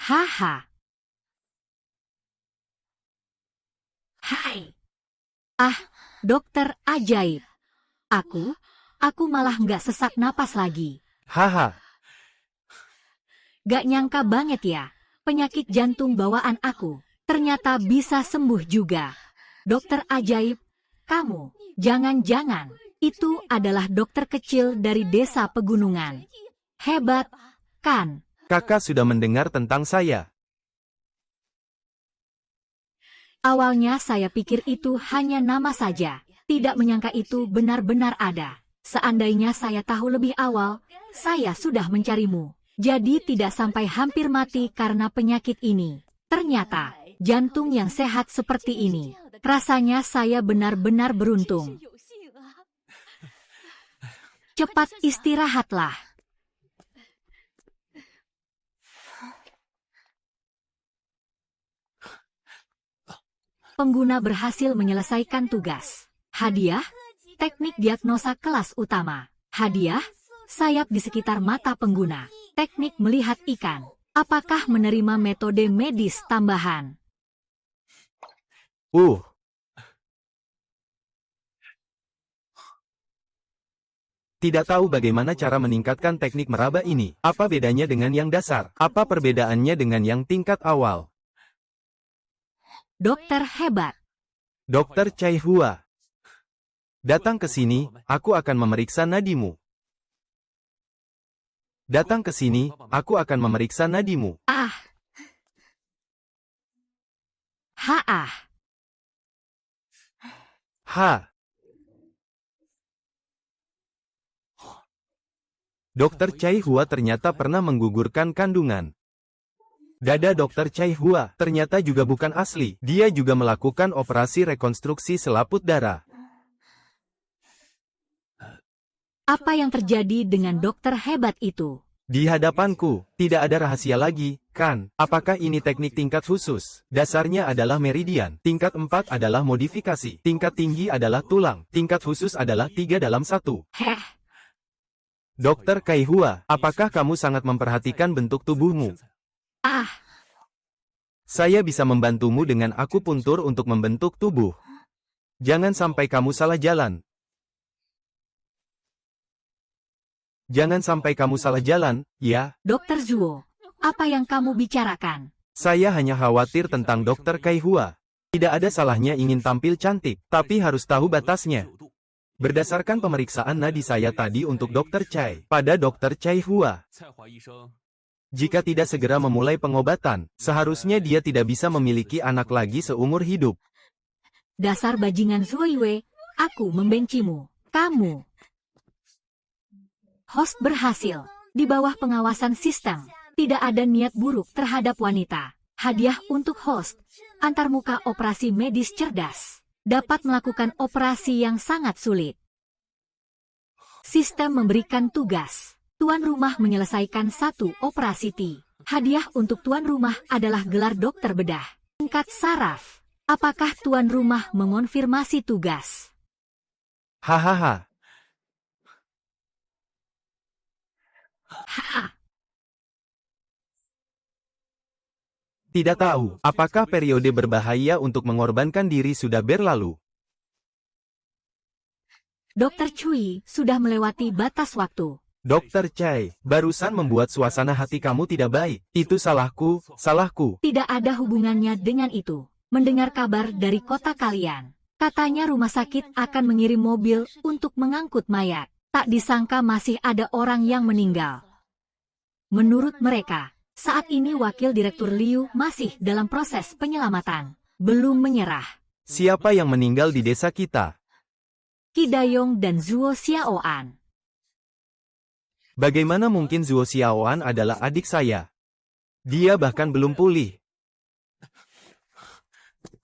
Haha. Hai. Ah, dokter ajaib. Aku malah nggak sesak napas lagi.
Haha.
Gak nyangka banget ya, penyakit jantung bawaan aku ternyata bisa sembuh juga. Dokter ajaib, kamu, jangan-jangan, itu adalah dokter kecil dari desa pegunungan. Hebat, kan?
Kakak sudah mendengar tentang saya.
Awalnya saya pikir itu hanya nama saja, tidak menyangka itu benar-benar ada. Seandainya saya tahu lebih awal, saya sudah mencarimu. Jadi tidak sampai hampir mati karena penyakit ini. Ternyata, jantung yang sehat seperti ini. Rasanya saya benar-benar beruntung. Cepat istirahatlah. Pengguna berhasil menyelesaikan tugas. Hadiah, teknik diagnosa kelas utama. Hadiah, sayap di sekitar mata pengguna. Teknik melihat ikan. Apakah menerima metode medis tambahan?
Tidak tahu bagaimana cara meningkatkan teknik meraba ini. Apa bedanya dengan yang dasar? Apa perbedaannya dengan yang tingkat awal?
Dokter hebat.
Dokter Chai Hua. Datang ke sini, aku akan memeriksa nadimu. Datang ke sini, aku akan memeriksa nadimu.
Ah, Haah.
Ha. Dokter Chai Hua ternyata pernah menggugurkan kandungan. Dada Dokter Chai Hua ternyata juga bukan asli. Dia juga melakukan operasi rekonstruksi selaput darah.
Apa yang terjadi dengan dokter hebat itu?
Di hadapanku, tidak ada rahasia lagi, kan? Apakah ini teknik tingkat khusus? Dasarnya adalah meridian. Tingkat 4 adalah modifikasi. Tingkat tinggi adalah tulang. Tingkat khusus adalah 3 dalam 1.
Heh,
Dokter Kai Hua, apakah kamu sangat memperhatikan bentuk tubuhmu?
ah,
Saya bisa membantumu dengan akupuntur untuk membentuk tubuh. Jangan sampai kamu salah jalan. Jangan sampai kamu salah jalan, ya?
Dokter Zuo, apa yang kamu bicarakan?
Saya hanya khawatir tentang Dokter Kai Hua. Tidak ada salahnya ingin tampil cantik, tapi harus tahu batasnya. Berdasarkan pemeriksaan nadi saya tadi untuk Dokter Chai, pada Dokter Chai Hua, jika tidak segera memulai pengobatan, seharusnya dia tidak bisa memiliki anak lagi seumur hidup.
Dasar bajingan Zuo Yue, aku membencimu. Kamu. Host berhasil. Di bawah pengawasan sistem, tidak ada niat buruk terhadap wanita. Hadiah untuk host. Antarmuka operasi medis cerdas. Dapat melakukan operasi yang sangat sulit. Sistem memberikan tugas. Tuan rumah menyelesaikan satu operasi T. Hadiah untuk tuan rumah adalah gelar dokter bedah. Tingkat saraf. Apakah tuan rumah mengonfirmasi tugas?
Hahaha.
Ha,
Tidak tahu, apakah periode berbahaya untuk mengorbankan diri sudah berlalu.
Dokter Cui sudah melewati batas waktu.
Dokter Chai, barusan membuat suasana hati kamu tidak baik. Itu salahku, salahku.
Tidak ada hubungannya dengan itu. Mendengar kabar dari kota kalian. Katanya rumah sakit akan mengirim mobil untuk mengangkut mayat. Tak disangka masih ada orang yang meninggal. Menurut mereka, saat ini Wakil Direktur Liu masih dalam proses penyelamatan. Belum menyerah.
Siapa yang meninggal di desa kita?
Qi Dayong dan Zuo Xiaoan.
Bagaimana mungkin Zuo Xiaoan adalah adik saya? Dia bahkan belum pulih.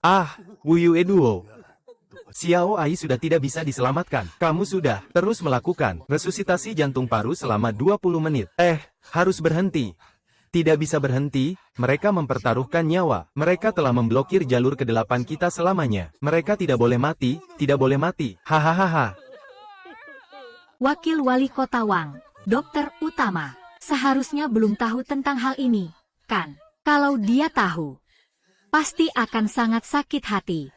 Ah, Wu Yue Duo. Xiao Ai sudah tidak bisa diselamatkan. Kamu sudah terus melakukan resusitasi jantung paru selama 20 menit. Harus berhenti. Tidak bisa berhenti, mereka mempertaruhkan nyawa. Mereka telah memblokir jalur ke-8 kita selamanya. Mereka tidak boleh mati, tidak boleh mati. Hahaha.
Wakil Wali Kota Wang, dokter utama, seharusnya belum tahu tentang hal ini, kan? Kalau dia tahu, pasti akan sangat sakit hati.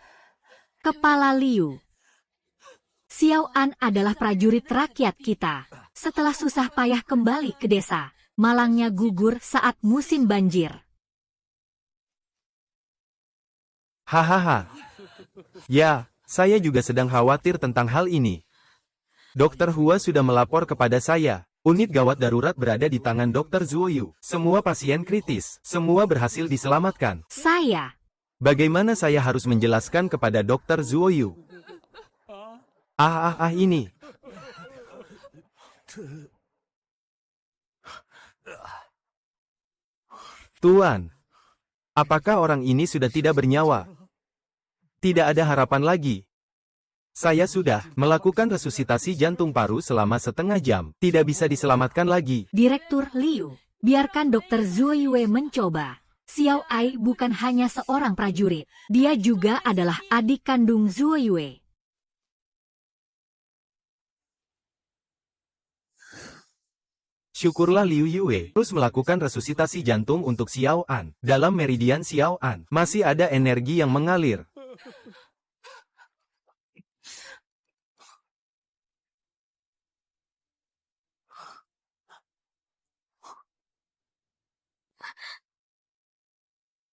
Kepala Liu. Xiao An adalah prajurit rakyat kita. Setelah susah payah kembali ke desa, malangnya gugur saat musim banjir.
Hahaha. Ya, saya juga sedang khawatir tentang hal ini. Dokter Hua sudah melapor kepada saya. Unit gawat darurat berada di tangan Dokter Zuo Yu. Semua pasien kritis. Semua berhasil diselamatkan.
Saya.
Bagaimana saya harus menjelaskan kepada Dokter Zuo Yu? Ini. Tuan, apakah orang ini sudah tidak bernyawa? Tidak ada harapan lagi. Saya sudah melakukan resusitasi jantung paru selama setengah jam. Tidak bisa diselamatkan lagi.
Direktur Liu, biarkan Dokter Zuo Yue mencoba. Xiao Ai bukan hanya seorang prajurit. Dia juga adalah adik kandung Zuo Yue.
Syukurlah Liu Yue terus melakukan resusitasi jantung untuk Xiao An. Dalam meridian Xiao An, masih ada energi yang mengalir.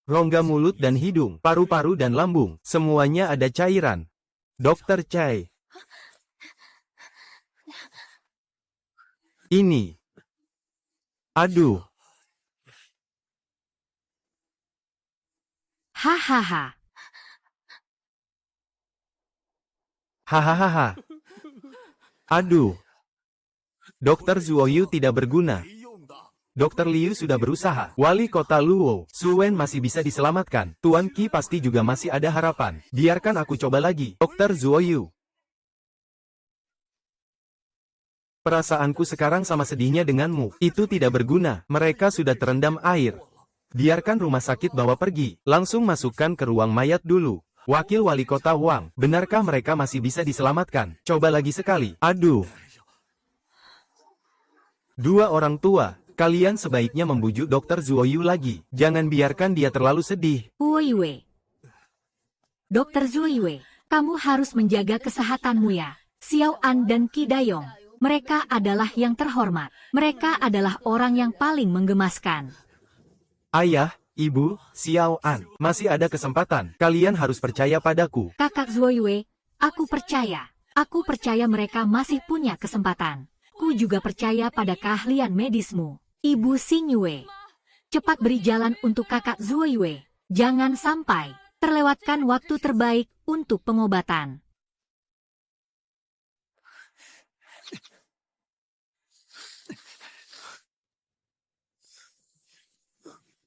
Rongga mulut dan hidung, paru-paru dan lambung, semuanya ada cairan. Dokter Chai. Ini. Aduh.
Hahaha.
Hahaha. Aduh. Dokter Zuoyu tidak berguna. Dokter Liu sudah berusaha. Wali kota Luo, Suwen masih bisa diselamatkan. Tuan Qi pasti juga masih ada harapan. Biarkan aku coba lagi. Dokter Zuoyu. Perasaanku sekarang sama sedihnya denganmu. Itu tidak berguna. Mereka sudah terendam air. Biarkan rumah sakit bawa pergi. Langsung masukkan ke ruang mayat dulu. Wakil wali kota Wang, benarkah mereka masih bisa diselamatkan? Coba lagi sekali. Aduh. Dua orang tua. Kalian sebaiknya membujuk Dokter Zuoyu lagi. Jangan biarkan dia terlalu sedih.
Huoyue. Dokter Zuoyue, kamu harus menjaga kesehatanmu ya. Xiao An dan Qi Dayong. Mereka adalah yang terhormat. Mereka adalah orang yang paling menggemaskan.
Ayah, Ibu, Xiao An, masih ada kesempatan. Kalian harus percaya padaku.
Kakak Zuoyue, aku percaya. Aku percaya mereka masih punya kesempatan. Ku juga percaya pada keahlian medismu. Ibu Xingyue, cepat beri jalan untuk kakak Zuoyue. Jangan sampai terlewatkan waktu terbaik untuk pengobatan.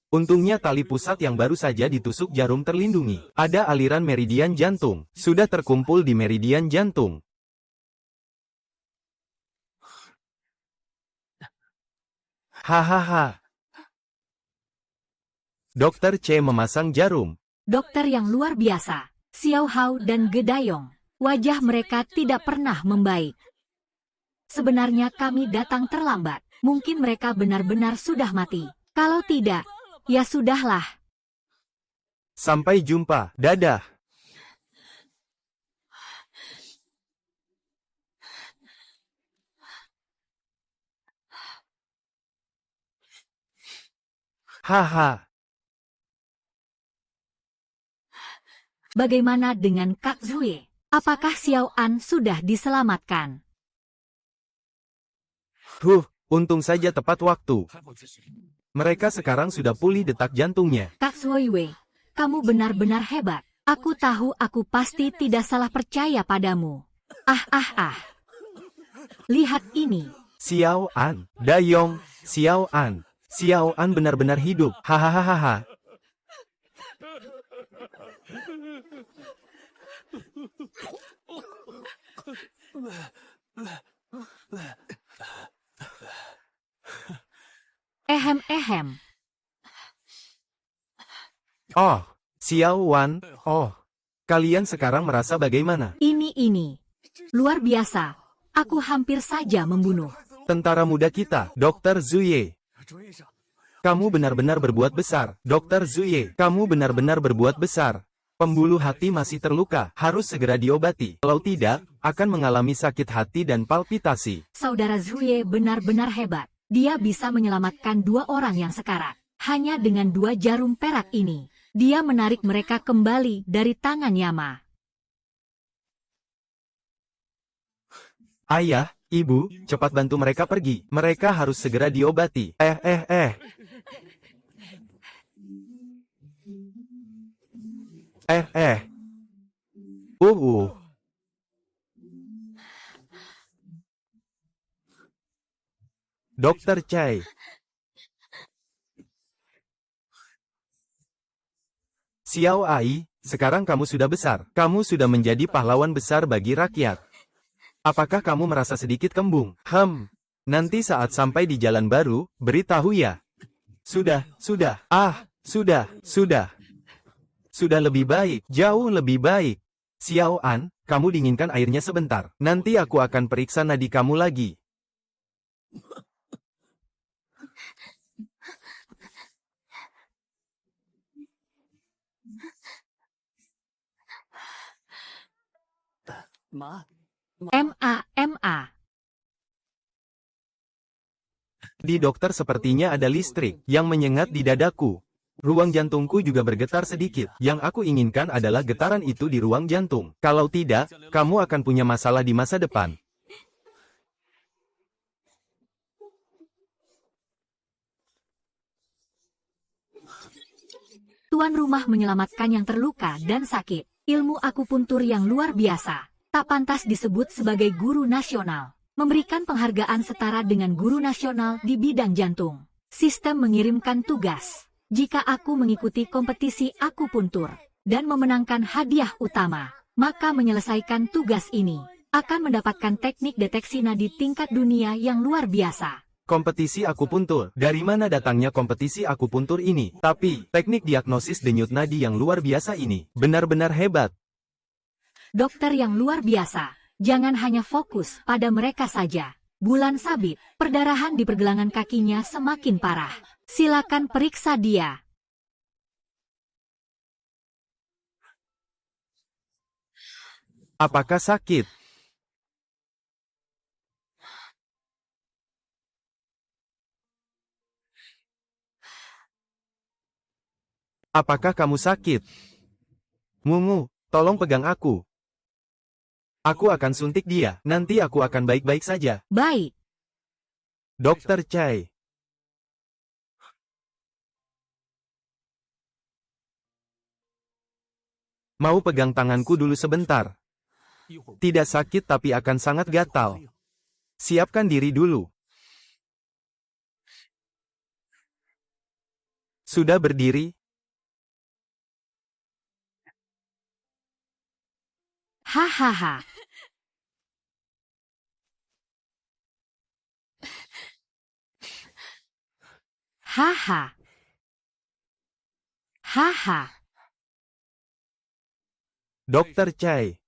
Untungnya tali pusat yang baru saja ditusuk jarum terlindungi. Ada aliran meridian jantung. Sudah terkumpul di meridian jantung. Hahaha. Dokter C memasang jarum.
Dokter yang luar biasa, Xiao Hao dan Gedayong. Wajah mereka tidak pernah membaik. Sebenarnya kami datang terlambat. Mungkin mereka benar-benar sudah mati. Kalau tidak, ya sudahlah.
Sampai jumpa. Dadah. Haha.
Bagaimana dengan Kak Zue? Apakah Xiao An sudah diselamatkan?
Untung saja tepat waktu. Mereka sekarang sudah pulih detak jantungnya.
Kak Zuoyue, kamu benar-benar hebat. Aku tahu aku pasti tidak salah percaya padamu. Lihat ini.
Xiao An, Dayong, Xiao An. Xiao An benar-benar hidup. Hahaha.
Ehem.
Oh, Xiao Wan. Oh, kalian sekarang merasa bagaimana?
Ini. Luar biasa. Aku hampir saja membunuh.
Tentara muda kita, Dr. Zuye. Kamu benar-benar berbuat besar. Dr. Zuye, kamu benar-benar berbuat besar. Pembuluh hati masih terluka, harus segera diobati. Kalau tidak, akan mengalami sakit hati dan palpitasi.
Saudara Zuye benar-benar hebat. Dia bisa menyelamatkan dua orang yang sekarat. Hanya dengan 2 jarum perak ini. Dia menarik mereka kembali dari tangan Yama.
Ayah, Ibu, cepat bantu mereka pergi. Mereka harus segera diobati. Dokter Chai. Xiao Ai, sekarang kamu sudah besar. Kamu sudah menjadi pahlawan besar bagi rakyat. Apakah kamu merasa sedikit kembung? Nanti saat sampai di jalan baru, beritahu ya. Sudah. Sudah lebih baik, jauh lebih baik. Xiao An, kamu dinginkan airnya sebentar. Nanti aku akan periksa nadi kamu lagi.
Ma.
Di dokter sepertinya ada listrik yang menyengat di dadaku. Ruang jantungku juga bergetar sedikit. Yang aku inginkan adalah getaran itu di ruang jantung. Kalau tidak, kamu akan punya masalah di masa depan.
Tuan rumah menyelamatkan yang terluka dan sakit. Ilmu akupuntur yang luar biasa. tak pantas disebut sebagai guru nasional. Memberikan penghargaan setara dengan guru nasional di bidang jantung. Sistem mengirimkan tugas. Jika aku mengikuti kompetisi akupuntur dan memenangkan hadiah utama, maka menyelesaikan tugas ini akan mendapatkan teknik deteksi nadi tingkat dunia yang luar biasa.
Kompetisi akupuntur. Dari mana datangnya kompetisi akupuntur ini? Tapi, teknik diagnosis denyut nadi yang luar biasa ini benar-benar hebat.
Dokter yang luar biasa, jangan hanya fokus pada mereka saja. Bulan sabit, perdarahan di pergelangan kakinya semakin parah. Silakan periksa dia.
Apakah sakit? Apakah kamu sakit? Ngungu, tolong pegang aku. Aku akan suntik dia, nanti aku akan baik-baik saja.
Baik.
Dokter Chai. Mau pegang tanganku dulu sebentar. Tidak sakit tapi akan sangat gatal. Siapkan diri dulu. Sudah berdiri?
Hahaha. Haha. Haha.
Dokter Chai.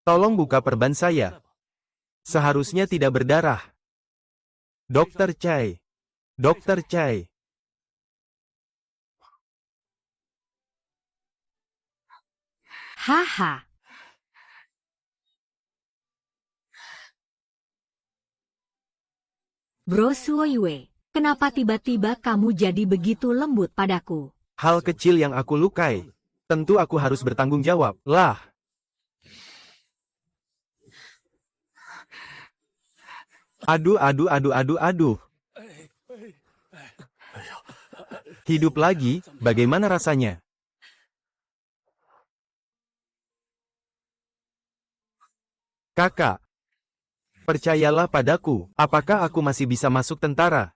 Tolong buka perban saya. Seharusnya tidak berdarah. Dokter Chai. Dokter Chai.
Haha. Bro Suoyue, kenapa tiba-tiba kamu jadi begitu lembut padaku?
Hal kecil yang aku lukai. Tentu aku harus bertanggung jawab. Lah. Aduh, aduh, aduh, aduh, aduh. Hidup lagi, bagaimana rasanya? Kakak. Percayalah padaku, apakah aku masih bisa masuk tentara?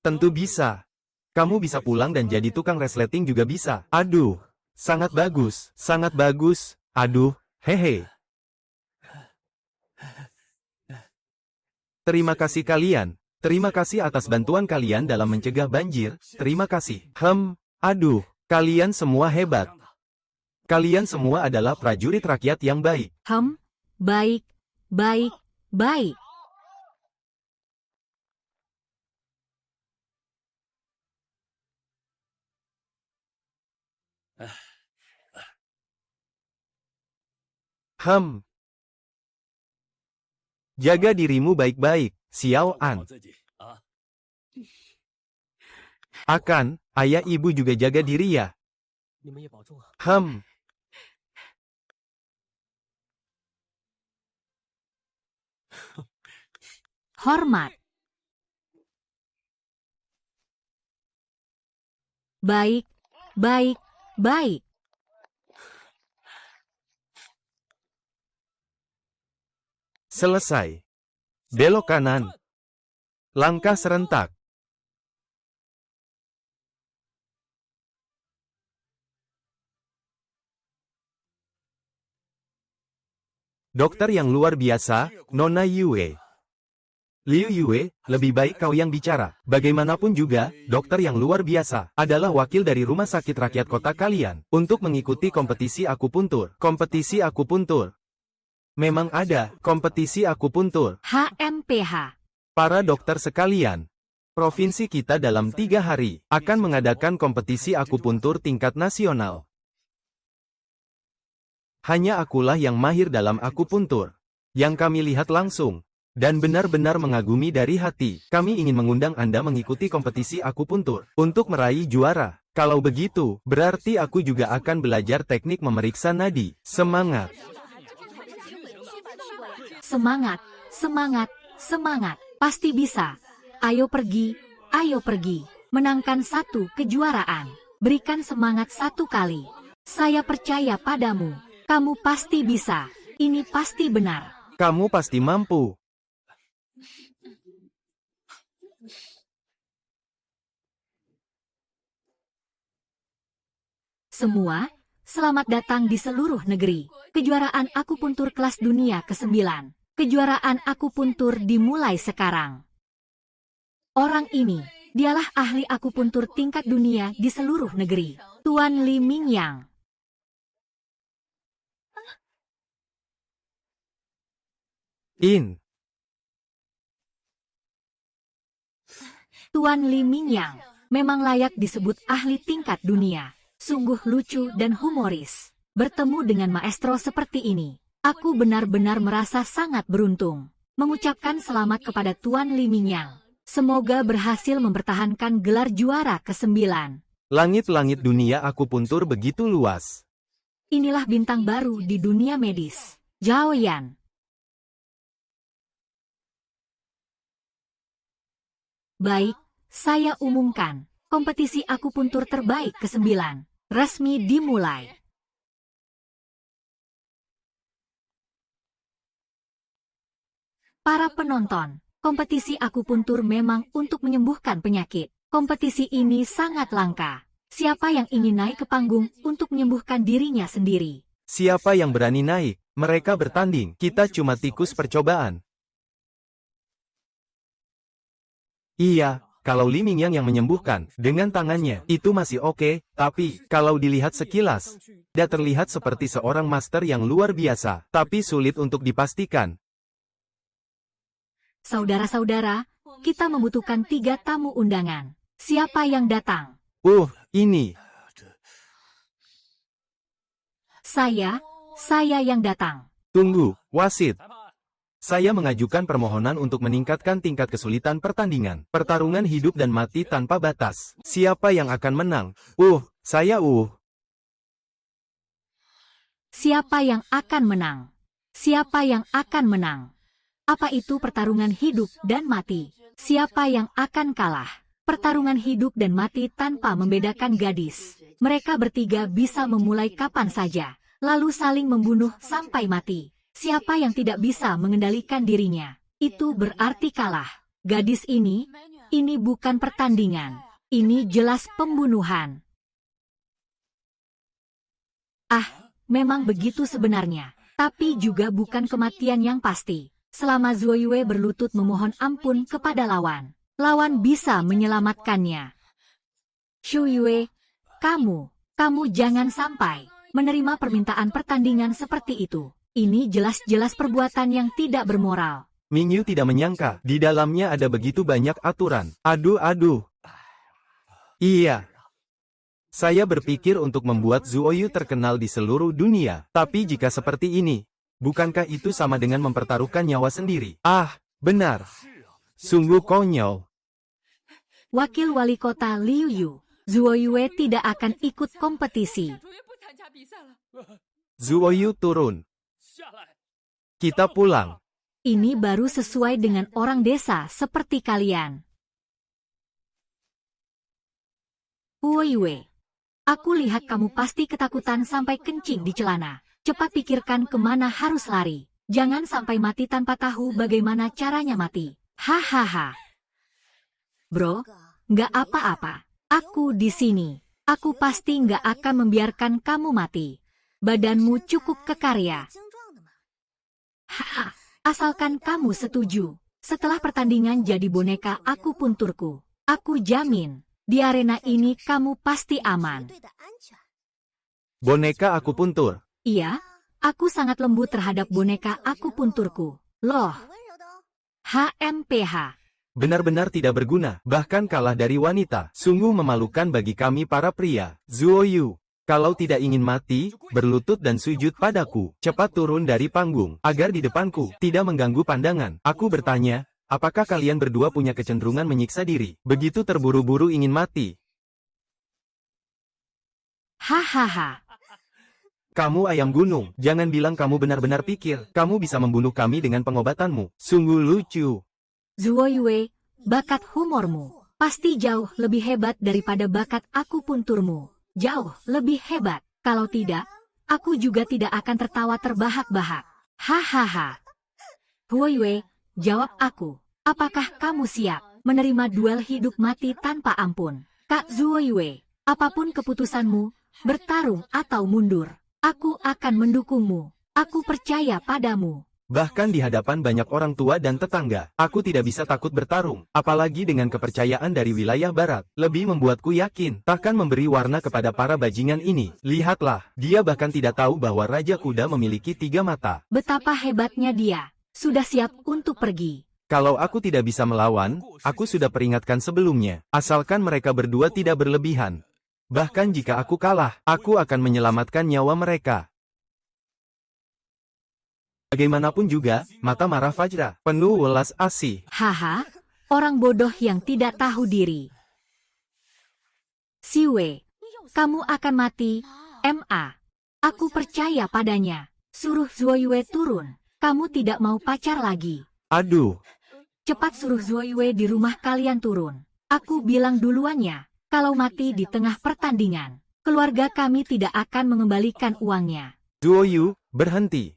Tentu bisa. Kamu bisa pulang dan jadi tukang resleting juga bisa. Aduh, sangat bagus, sangat bagus. Aduh, hehe. Terima kasih kalian. Terima kasih atas bantuan kalian dalam mencegah banjir. Terima kasih. Aduh, kalian semua hebat. Kalian semua adalah prajurit rakyat yang baik.
Baik, baik, baik.
Jaga dirimu baik-baik, Xiao An. Akan, ayah ibu juga jaga diri ya.
Hormat. Baik, baik, baik.
Selesai. Belok kanan. Langkah serentak. Dokter yang luar biasa, Nona Yue. Liu Yue, lebih baik kau yang bicara. Bagaimanapun juga, dokter yang luar biasa adalah wakil dari rumah sakit rakyat kota kalian untuk mengikuti kompetisi akupuntur. Kompetisi akupuntur. Memang ada kompetisi akupuntur.
HMPH.
Para dokter sekalian, provinsi kita dalam 3 hari akan mengadakan kompetisi akupuntur tingkat nasional. Hanya akulah yang mahir dalam akupuntur. Yang kami lihat langsung. Dan benar-benar mengagumi dari hati. Kami ingin mengundang Anda mengikuti kompetisi akupuntur untuk meraih juara. Kalau begitu, berarti aku juga akan belajar teknik memeriksa nadi. Semangat!
Semangat, semangat, semangat. Pasti bisa. Ayo pergi, ayo pergi. Menangkan 1 kejuaraan. Berikan semangat 1 kali. Saya percaya padamu. Kamu pasti bisa. Ini pasti benar.
Kamu pasti mampu.
Semua, selamat datang di seluruh negeri. Kejuaraan akupuntur kelas dunia ke-9. Kejuaraan akupuntur dimulai sekarang. Orang ini, dialah ahli akupuntur tingkat dunia di seluruh negeri, Tuan Li Mingyang. Tuan Li Mingyang memang layak disebut ahli tingkat dunia. Sungguh lucu dan humoris. Bertemu dengan maestro seperti ini, aku benar-benar merasa sangat beruntung. Mengucapkan selamat kepada Tuan Li Mingyang. Semoga berhasil mempertahankan gelar juara ke-9.
Langit-langit dunia akupuntur begitu luas.
Inilah bintang baru di dunia medis, Zhao Yan. Baik, saya umumkan, kompetisi akupuntur terbaik ke-9 resmi dimulai. Para penonton, kompetisi akupuntur memang untuk menyembuhkan penyakit. Kompetisi ini sangat langka. Siapa yang ingin naik ke panggung untuk menyembuhkan dirinya sendiri?
Siapa yang berani naik? Mereka bertanding. Kita cuma tikus percobaan. Iya, kalau Li Mingyang yang menyembuhkan dengan tangannya, itu masih oke, tapi kalau dilihat sekilas, dia terlihat seperti seorang master yang luar biasa, tapi sulit untuk dipastikan.
Saudara-saudara, kita membutuhkan 3 tamu undangan. Siapa yang datang?
Ini.
Saya yang datang.
Tunggu, wasit. Saya mengajukan permohonan untuk meningkatkan tingkat kesulitan pertandingan. Pertarungan hidup dan mati tanpa batas. Siapa yang akan menang? Saya.
Siapa yang akan menang? Siapa yang akan menang? Apa itu pertarungan hidup dan mati? Siapa yang akan kalah? Pertarungan hidup dan mati tanpa membedakan gadis. Mereka bertiga bisa memulai kapan saja, lalu saling membunuh sampai mati. Siapa yang tidak bisa mengendalikan dirinya, itu berarti kalah. Gadis ini bukan pertandingan. Ini jelas pembunuhan. Memang begitu sebenarnya. Tapi juga bukan kematian yang pasti. Selama Zhuo Yue berlutut memohon ampun kepada lawan, lawan bisa menyelamatkannya. Xu Yue, kamu jangan sampai menerima permintaan pertandingan seperti itu. Ini jelas-jelas perbuatan yang tidak bermoral.
Mingyu tidak menyangka, di dalamnya ada begitu banyak aturan. Aduh. Iya. Saya berpikir untuk membuat Zhuo Yu terkenal di seluruh dunia. Tapi jika seperti ini, bukankah itu sama dengan mempertaruhkan nyawa sendiri? Benar. Sungguh konyol.
Wakil Wali Kota Liu Yu, Zhuo Yue tidak akan ikut kompetisi.
Zhuo Yu turun. Kita pulang.
Ini baru sesuai dengan orang desa seperti kalian. Huo Yue, aku lihat kamu pasti ketakutan sampai kencing di celana. Cepat pikirkan kemana harus lari. Jangan sampai mati tanpa tahu bagaimana caranya mati. Hahaha. Bro, nggak apa-apa. Aku di sini. Aku pasti nggak akan membiarkan kamu mati. Badanmu cukup kekarya. Asalkan kamu setuju. Setelah pertandingan jadi boneka akupunturku, aku jamin, di arena ini kamu pasti aman.
Boneka akupuntur.
Iya, aku sangat lembut terhadap boneka akupunturku. Loh. HMPH.
Benar-benar tidak berguna, bahkan kalah dari wanita. Sungguh memalukan bagi kami para pria. Zhuo Yu, kalau tidak ingin mati, berlutut dan sujud padaku. Cepat turun dari panggung, agar di depanku tidak mengganggu pandangan. Aku bertanya, apakah kalian berdua punya kecenderungan menyiksa diri? Begitu terburu-buru ingin mati.
Hahaha.
Kamu ayam gunung, jangan bilang kamu benar-benar pikir, kamu bisa membunuh kami dengan pengobatanmu. Sungguh lucu.
Zhuo Yue, bakat humormu pasti jauh lebih hebat daripada bakat akupunturmu. Jauh lebih hebat. Kalau tidak, aku juga tidak akan tertawa terbahak-bahak. Hahaha. Huoyue, jawab aku. Apakah kamu siap menerima duel hidup mati tanpa ampun? Kak Zuoyue, apapun keputusanmu, bertarung atau mundur, aku akan mendukungmu. Aku percaya padamu.
Bahkan di hadapan banyak orang tua dan tetangga, aku tidak bisa takut bertarung, apalagi dengan kepercayaan dari wilayah barat. Lebih membuatku yakin, takkan memberi warna kepada para bajingan ini. Lihatlah, dia bahkan tidak tahu bahwa Raja Kuda memiliki 3 mata.
Betapa hebatnya dia, sudah siap untuk pergi.
Kalau aku tidak bisa melawan, aku sudah peringatkan sebelumnya, asalkan mereka berdua tidak berlebihan. Bahkan jika aku kalah, aku akan menyelamatkan nyawa mereka. Bagaimanapun juga, mata marah Fajra, penuh welas asih.
Haha, orang bodoh yang tidak tahu diri. Siwei, kamu akan mati, Ma. Aku percaya padanya. Suruh Zuoyue turun. Kamu tidak mau pacar lagi.
Aduh,
Cepat suruh Zuoyue di rumah kalian turun. Aku bilang duluannya, kalau mati di tengah pertandingan, keluarga kami tidak akan mengembalikan uangnya.
Zuoyu, berhenti.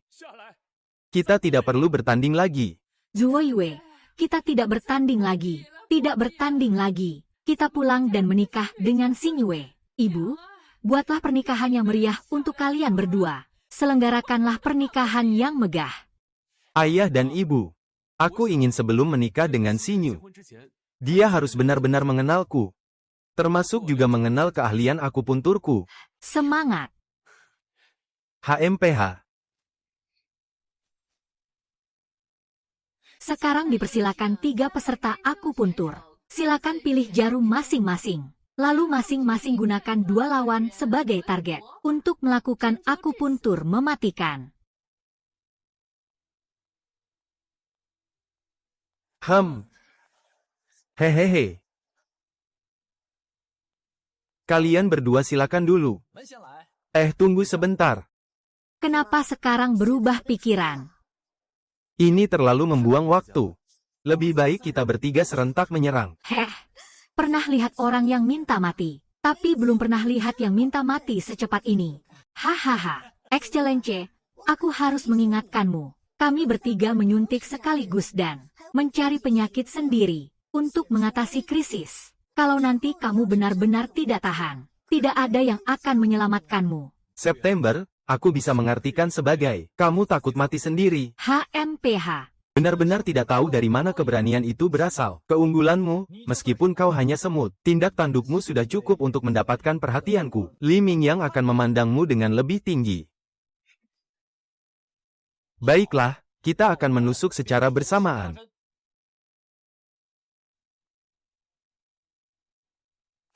Kita tidak perlu bertanding lagi.
Zuoyue, kita tidak bertanding lagi. Tidak bertanding lagi. Kita pulang dan menikah dengan Xingyue. Ibu, buatlah pernikahan yang meriah untuk kalian berdua. Selenggarakanlah pernikahan yang megah.
Ayah dan ibu, aku ingin sebelum menikah dengan Xinyu, dia harus benar-benar mengenalku. Termasuk juga mengenal keahlian akupunturku.
Semangat!
HMPH.
Sekarang dipersilakan 3 peserta akupuntur. Silakan pilih jarum masing-masing. Lalu masing-masing gunakan 2 lawan sebagai target untuk melakukan akupuntur mematikan.
Hehehe. Kalian berdua silakan dulu. Tunggu sebentar.
Kenapa sekarang berubah pikiran?
Ini terlalu membuang waktu. Lebih baik kita bertiga serentak menyerang.
Pernah lihat orang yang minta mati, tapi belum pernah lihat yang minta mati secepat ini. Hahaha, Excellence, aku harus mengingatkanmu. Kami bertiga menyuntik sekaligus dan mencari penyakit sendiri untuk mengatasi krisis. Kalau nanti kamu benar-benar tidak tahan, tidak ada yang akan menyelamatkanmu.
September, aku bisa mengartikan sebagai, kamu takut mati sendiri.
HMPH.
Benar-benar tidak tahu dari mana keberanian itu berasal. Keunggulanmu, meskipun kau hanya semut, tindak tandukmu sudah cukup untuk mendapatkan perhatianku. Li Mingyang akan memandangmu dengan lebih tinggi. Baiklah, kita akan menusuk secara bersamaan.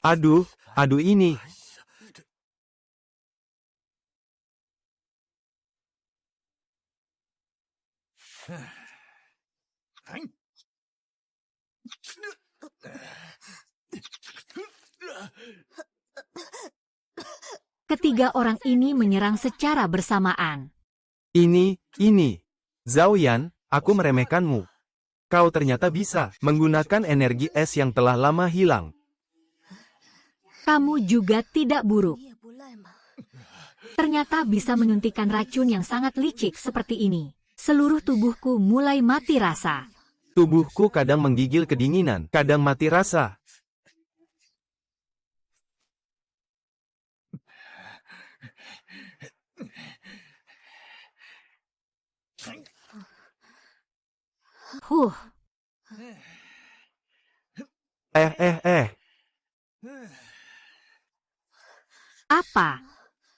Aduh ini.
Ketiga orang ini menyerang secara bersamaan.
Ini. Zhao Yan, aku meremehkanmu. Kau ternyata bisa menggunakan energi es yang telah lama hilang.
Kamu juga tidak buruk. Ternyata bisa menyuntikkan racun yang sangat licik seperti ini. Seluruh tubuhku mulai mati rasa.
Tubuhku kadang menggigil kedinginan, kadang mati rasa.
Apa?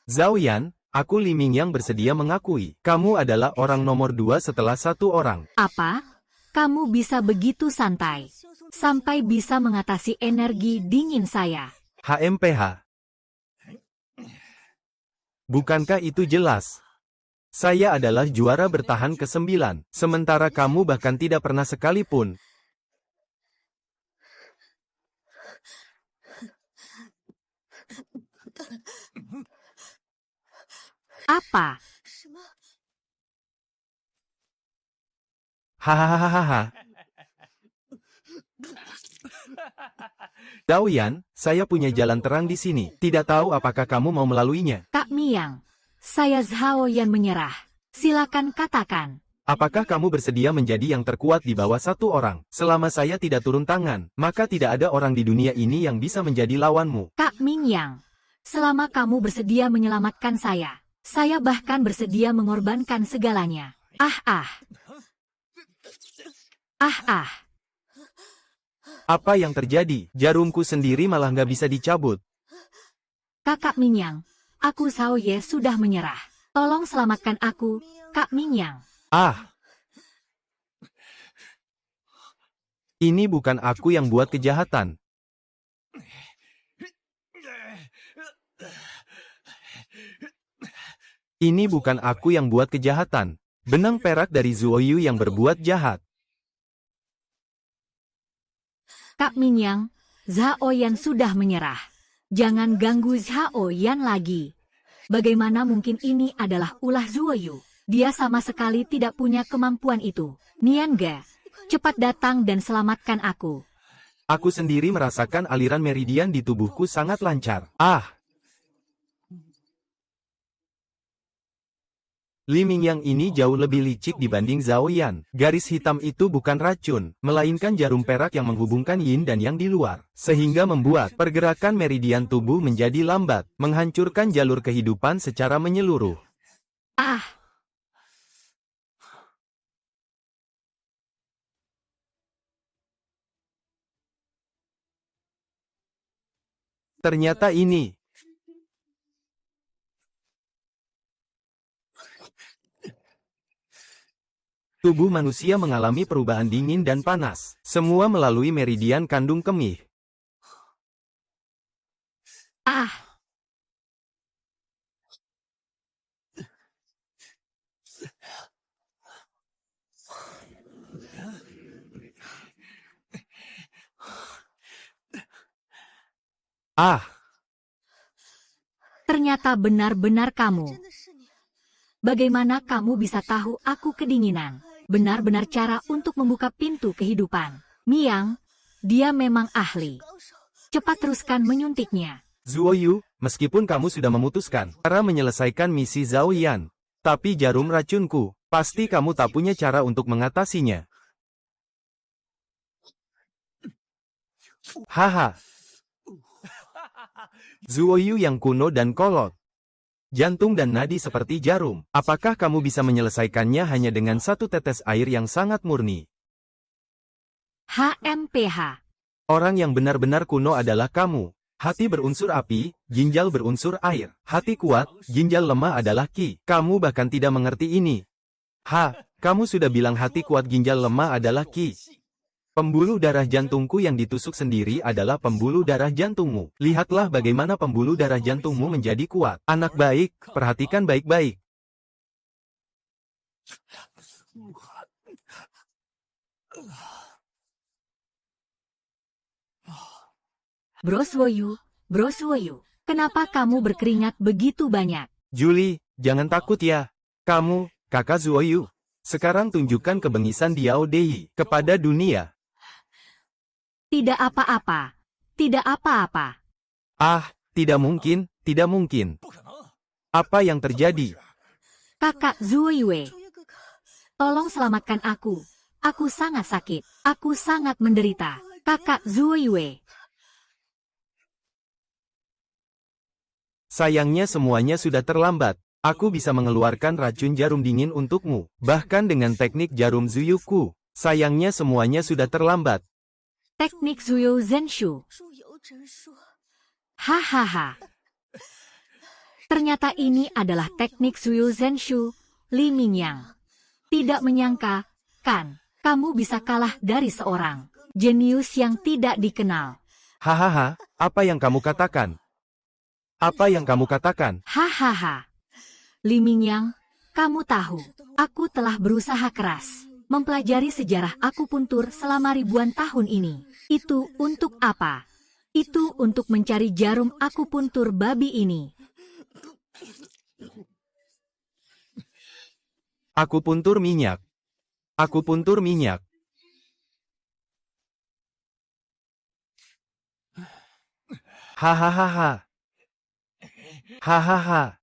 Zhao Yan, aku Li Mingyang bersedia mengakui, kamu adalah orang nomor 2 setelah 1 orang.
Apa? Kamu bisa begitu santai, sampai bisa mengatasi energi dingin saya.
HMPH. Bukankah itu jelas? Saya adalah juara bertahan ke-9, sementara kamu bahkan tidak pernah sekalipun.
Apa?
Hahaha. Zhao Yan, saya punya jalan terang di sini. Tidak tahu apakah kamu mau melaluinya.
Kak Miang, saya Zhao Yan menyerah. Silakan katakan.
Apakah kamu bersedia menjadi yang terkuat di bawah satu orang? Selama saya tidak turun tangan, maka tidak ada orang di dunia ini yang bisa menjadi lawanmu.
Kak Mingyang, selama kamu bersedia menyelamatkan saya bahkan bersedia mengorbankan segalanya.
Apa yang terjadi? Jarumku sendiri malah nggak bisa dicabut.
Kakak Mingyang, aku Zhao Ye sudah menyerah. Tolong selamatkan aku, Kak Mingyang.
Ini bukan aku yang buat kejahatan. Ini bukan aku yang buat kejahatan. Benang perak dari Zuoyu yang berbuat jahat.
Kak Mingyang, Zhao Yan sudah menyerah. Jangan ganggu Zhao Yan lagi. Bagaimana mungkin ini adalah ulah Zuoyu? Dia sama sekali tidak punya kemampuan itu. Nianga, cepat datang dan selamatkan aku.
Aku sendiri merasakan aliran meridian di tubuhku sangat lancar. Li Mingyang ini jauh lebih licik dibanding Zhao Yan. Garis hitam itu bukan racun, melainkan jarum perak yang menghubungkan yin dan yang di luar. Sehingga membuat pergerakan meridian tubuh menjadi lambat, menghancurkan jalur kehidupan secara menyeluruh. Ternyata ini. Tubuh manusia mengalami perubahan dingin dan panas. Semua melalui meridian kandung kemih.
Ternyata benar-benar kamu. Bagaimana kamu bisa tahu aku kedinginan? Benar-benar cara untuk membuka pintu kehidupan. Miang, dia memang ahli. Cepat teruskan menyuntiknya.
Zuoyu, meskipun kamu sudah memutuskan cara menyelesaikan misi Zhao Yan, tapi jarum racunku, pasti kamu tak punya cara untuk mengatasinya. Haha. Zuoyu yang kuno dan kolot. Jantung dan nadi seperti jarum. Apakah kamu bisa menyelesaikannya hanya dengan satu tetes air yang sangat murni?
HMPH.
Orang yang benar-benar kuno adalah kamu. Hati berunsur api, ginjal berunsur air. Hati kuat, ginjal lemah adalah ki. Kamu bahkan tidak mengerti ini. Kamu sudah bilang hati kuat ginjal lemah adalah ki. Pembuluh darah jantungku yang ditusuk sendiri adalah pembuluh darah jantungmu. Lihatlah bagaimana pembuluh darah jantungmu menjadi kuat. Anak baik, perhatikan baik-baik.
Bro Zuoyu, kenapa kamu berkeringat begitu banyak?
Julie, jangan takut ya. Kamu, kakak Zuoyu. Sekarang tunjukkan kebengisan Diao Dei kepada dunia.
Tidak apa-apa. Tidak apa-apa.
Tidak mungkin, tidak mungkin. Apa yang terjadi?
Kakak Zuoyue, tolong selamatkan aku. Aku sangat sakit. Aku sangat menderita. Kakak Zuoyue.
Sayangnya semuanya sudah terlambat. Aku bisa mengeluarkan racun jarum dingin untukmu. Bahkan dengan teknik jarum Zuyuku. Sayangnya semuanya sudah terlambat.
Teknik Zuyo Zenshu. Hahaha. Ternyata ini adalah teknik Zuyo Zenshu, Li Mingyang. Tidak menyangka, kan, kamu bisa kalah dari seorang jenius yang tidak dikenal.
Hahaha, apa yang kamu katakan? Apa yang kamu katakan?
Hahaha. Li Mingyang, kamu tahu, aku telah berusaha keras mempelajari sejarah akupuntur selama ribuan tahun ini. Itu untuk apa? Itu untuk mencari jarum akupuntur babi ini.
Akupuntur minyak. Akupuntur minyak. Hahaha. Hahaha.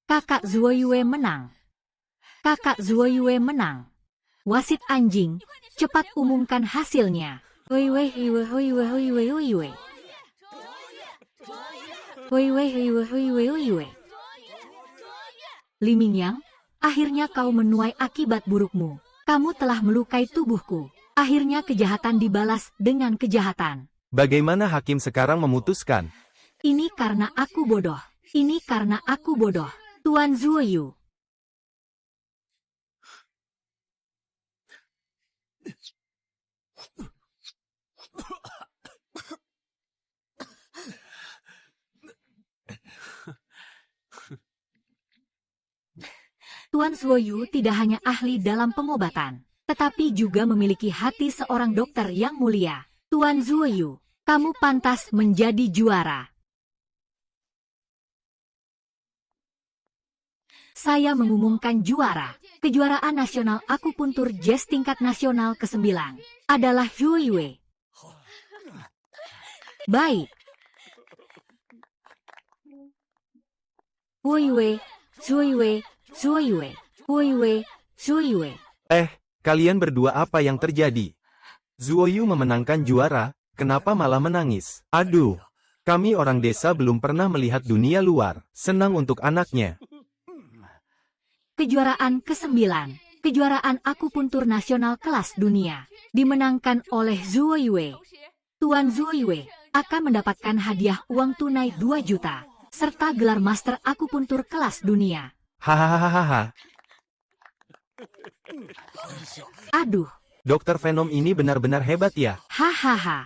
Kakak Zuoyue menang. Kakak Zuoyue menang. Wasit anjing, cepat umumkan hasilnya. Huiwe huiwe huiwe huiwe huiwe. Huiwe huiwe huiwe huiwe. Li Mingyang, akhirnya kau menuai akibat burukmu. Kamu telah melukai tubuhku. Akhirnya kejahatan dibalas dengan kejahatan.
Bagaimana hakim sekarang memutuskan?
Ini karena aku bodoh. Ini karena aku bodoh. Tuan Zuoyu. Tuan Zuoyu tidak hanya ahli dalam pengobatan, tetapi juga memiliki hati seorang dokter yang mulia. Tuan Zuoyu, kamu pantas menjadi juara. Saya mengumumkan juara. Kejuaraan nasional akupuntur jazz tingkat nasional ke-9 adalah Huiwe. Baik. Huiwe, Zuoyue, Zuoyue, Huiwe, Zuoyue.
Kalian berdua apa yang terjadi? Zuoyu memenangkan juara, kenapa malah menangis? Aduh, kami orang desa belum pernah melihat dunia luar. Senang untuk anaknya.
Kejuaraan ke-9, kejuaraan akupuntur nasional kelas dunia, dimenangkan oleh Zuoyue. Tuan Zuoyue akan mendapatkan hadiah uang tunai 2 juta, serta gelar master akupuntur kelas dunia.
Hahaha.
Aduh,
Dokter Venom ini benar-benar hebat ya.
hahaha.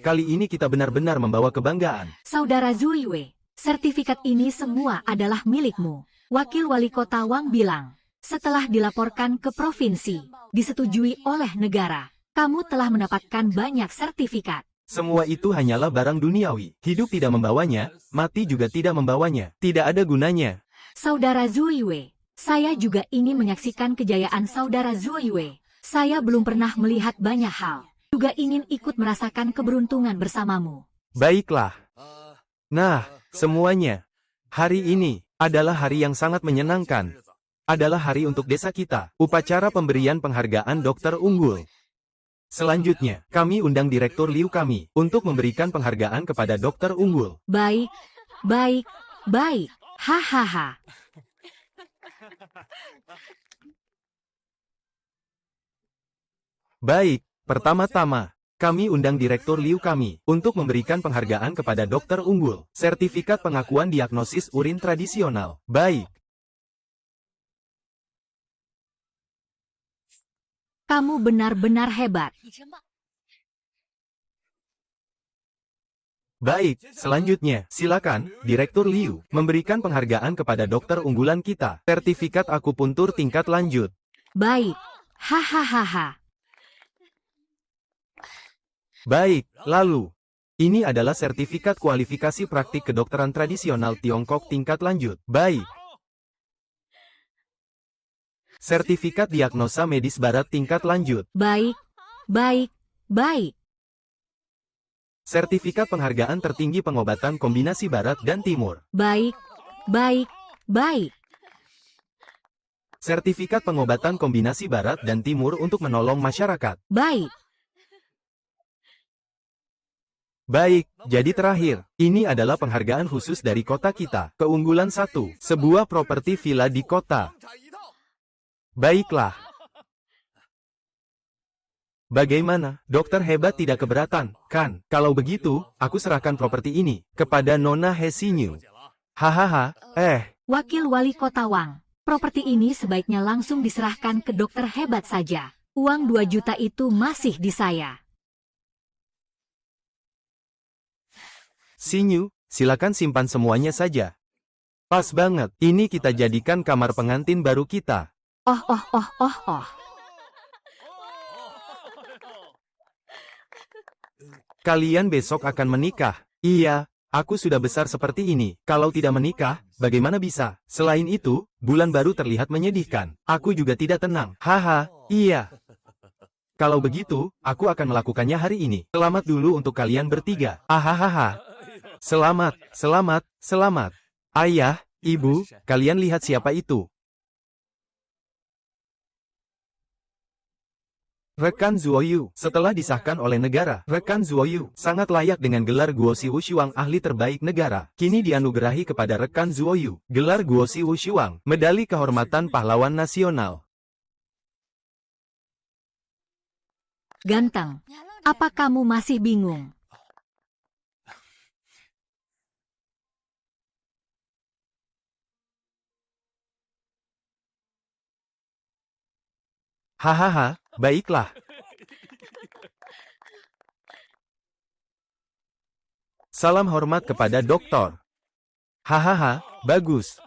Kali ini kita benar-benar membawa kebanggaan.
Saudara Zuoyue, sertifikat ini semua adalah milikmu. Wakil Wali Kota Wang bilang, setelah dilaporkan ke provinsi, disetujui oleh negara, kamu telah mendapatkan banyak sertifikat.
Semua itu hanyalah barang duniawi. Hidup tidak membawanya, mati juga tidak membawanya. Tidak ada gunanya.
Saudara Zuoyue, saya juga ingin menyaksikan kejayaan saudara Zuoyue. Saya belum pernah melihat banyak hal. Juga ingin ikut merasakan keberuntungan bersamamu.
Baiklah. Nah, semuanya. Hari ini adalah hari yang sangat menyenangkan. Adalah hari untuk desa kita. Upacara pemberian penghargaan dokter unggul. Selanjutnya, kami undang Direktur Liu kami untuk memberikan penghargaan kepada dokter unggul.
Baik, baik, baik. Hahaha.
Baik, pertama-tama, kami undang Direktur Liu kami untuk memberikan penghargaan kepada dokter unggul. Sertifikat pengakuan diagnosis urin tradisional. Baik.
Kamu benar-benar hebat.
Baik, selanjutnya, silakan, Direktur Liu, memberikan penghargaan kepada dokter unggulan kita. Sertifikat akupuntur tingkat lanjut.
Baik. Hahaha.
Baik, lalu. Ini adalah sertifikat kualifikasi praktik kedokteran tradisional Tiongkok tingkat lanjut. Baik. Sertifikat diagnosa medis barat tingkat lanjut.
Baik, baik, baik.
Sertifikat penghargaan tertinggi pengobatan kombinasi barat dan timur.
Baik, baik, baik.
Sertifikat pengobatan kombinasi barat dan timur untuk menolong masyarakat.
Baik.
Baik, jadi terakhir, ini adalah penghargaan khusus dari kota kita. Keunggulan 1, sebuah properti villa di kota. Baiklah. Bagaimana, dokter hebat tidak keberatan, kan? Kalau begitu, aku serahkan properti ini kepada Nona Hesinyu. Hahaha,
Wakil Wali Kota Wang, properti ini sebaiknya langsung diserahkan ke dokter hebat saja. Uang 2 juta itu masih di saya.
Sinyu, silakan simpan semuanya saja. Pas banget, ini kita jadikan kamar pengantin baru kita.
Oh.
Kalian besok akan menikah. Iya, Aku sudah besar seperti ini. Kalau tidak menikah, bagaimana bisa? Selain itu, bulan baru terlihat menyedihkan. Aku juga tidak tenang. Haha, iya. Kalau begitu, aku akan melakukannya hari ini. Selamat dulu untuk kalian bertiga. Ahahaha. Selamat, selamat, selamat. Ayah, ibu, kalian lihat siapa itu? Rekan Zuoyu, setelah disahkan oleh negara, Rekan Zuoyu sangat layak dengan gelar Guosi Wushuang ahli terbaik negara. Kini dianugerahi kepada Rekan Zuoyu, gelar Guosi Wushuang, medali kehormatan pahlawan nasional.
Ganteng, apa kamu masih bingung?
Hahaha, baiklah. Salam hormat kepada doktor. Hahaha, bagus.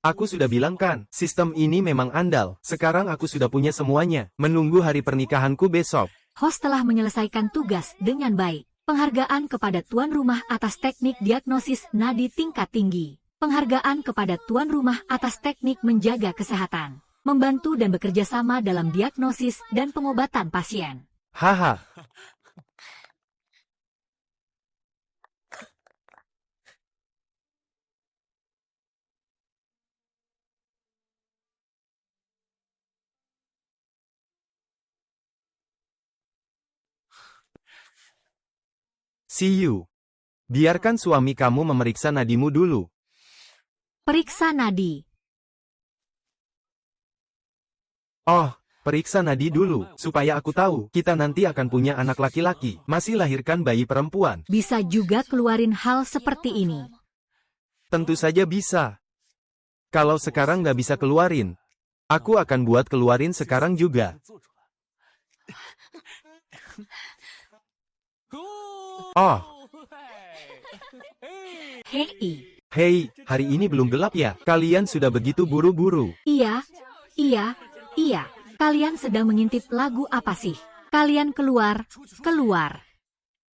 Aku sudah bilang kan, sistem ini memang andal. Sekarang aku sudah punya semuanya. Menunggu hari pernikahanku besok.
Host telah menyelesaikan tugas dengan baik. Penghargaan kepada tuan rumah atas teknik diagnosis nadi tingkat tinggi. Penghargaan kepada tuan rumah atas teknik menjaga kesehatan. Membantu dan bekerja sama dalam diagnosis dan pengobatan pasien.
Haha. See you. Biarkan suami kamu memeriksa nadimu dulu.
Periksa nadi.
Oh, periksa nadi dulu, supaya aku tahu, kita nanti akan punya anak laki-laki, masih lahirkan bayi perempuan.
Bisa juga keluarin hal seperti ini.
Tentu saja bisa. Kalau sekarang nggak bisa keluarin, aku akan buat keluarin sekarang juga. Oh,
Hei.
hei, hari ini belum gelap ya? Kalian sudah begitu buru-buru.
Iya. Kalian sedang mengintip lagu apa sih? Kalian keluar.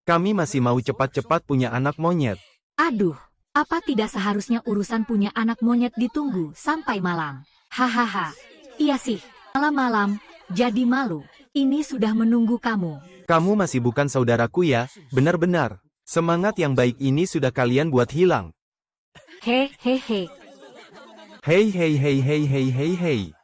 Kami masih mau cepat-cepat punya anak monyet.
Aduh, apa tidak seharusnya urusan punya anak monyet ditunggu sampai malam? Hahaha. Iya sih, malam-malam, jadi malu. Ini sudah menunggu kamu.
Kamu masih bukan saudaraku ya, benar-benar. Semangat yang baik ini sudah kalian buat hilang.
Hehehe.
Hei.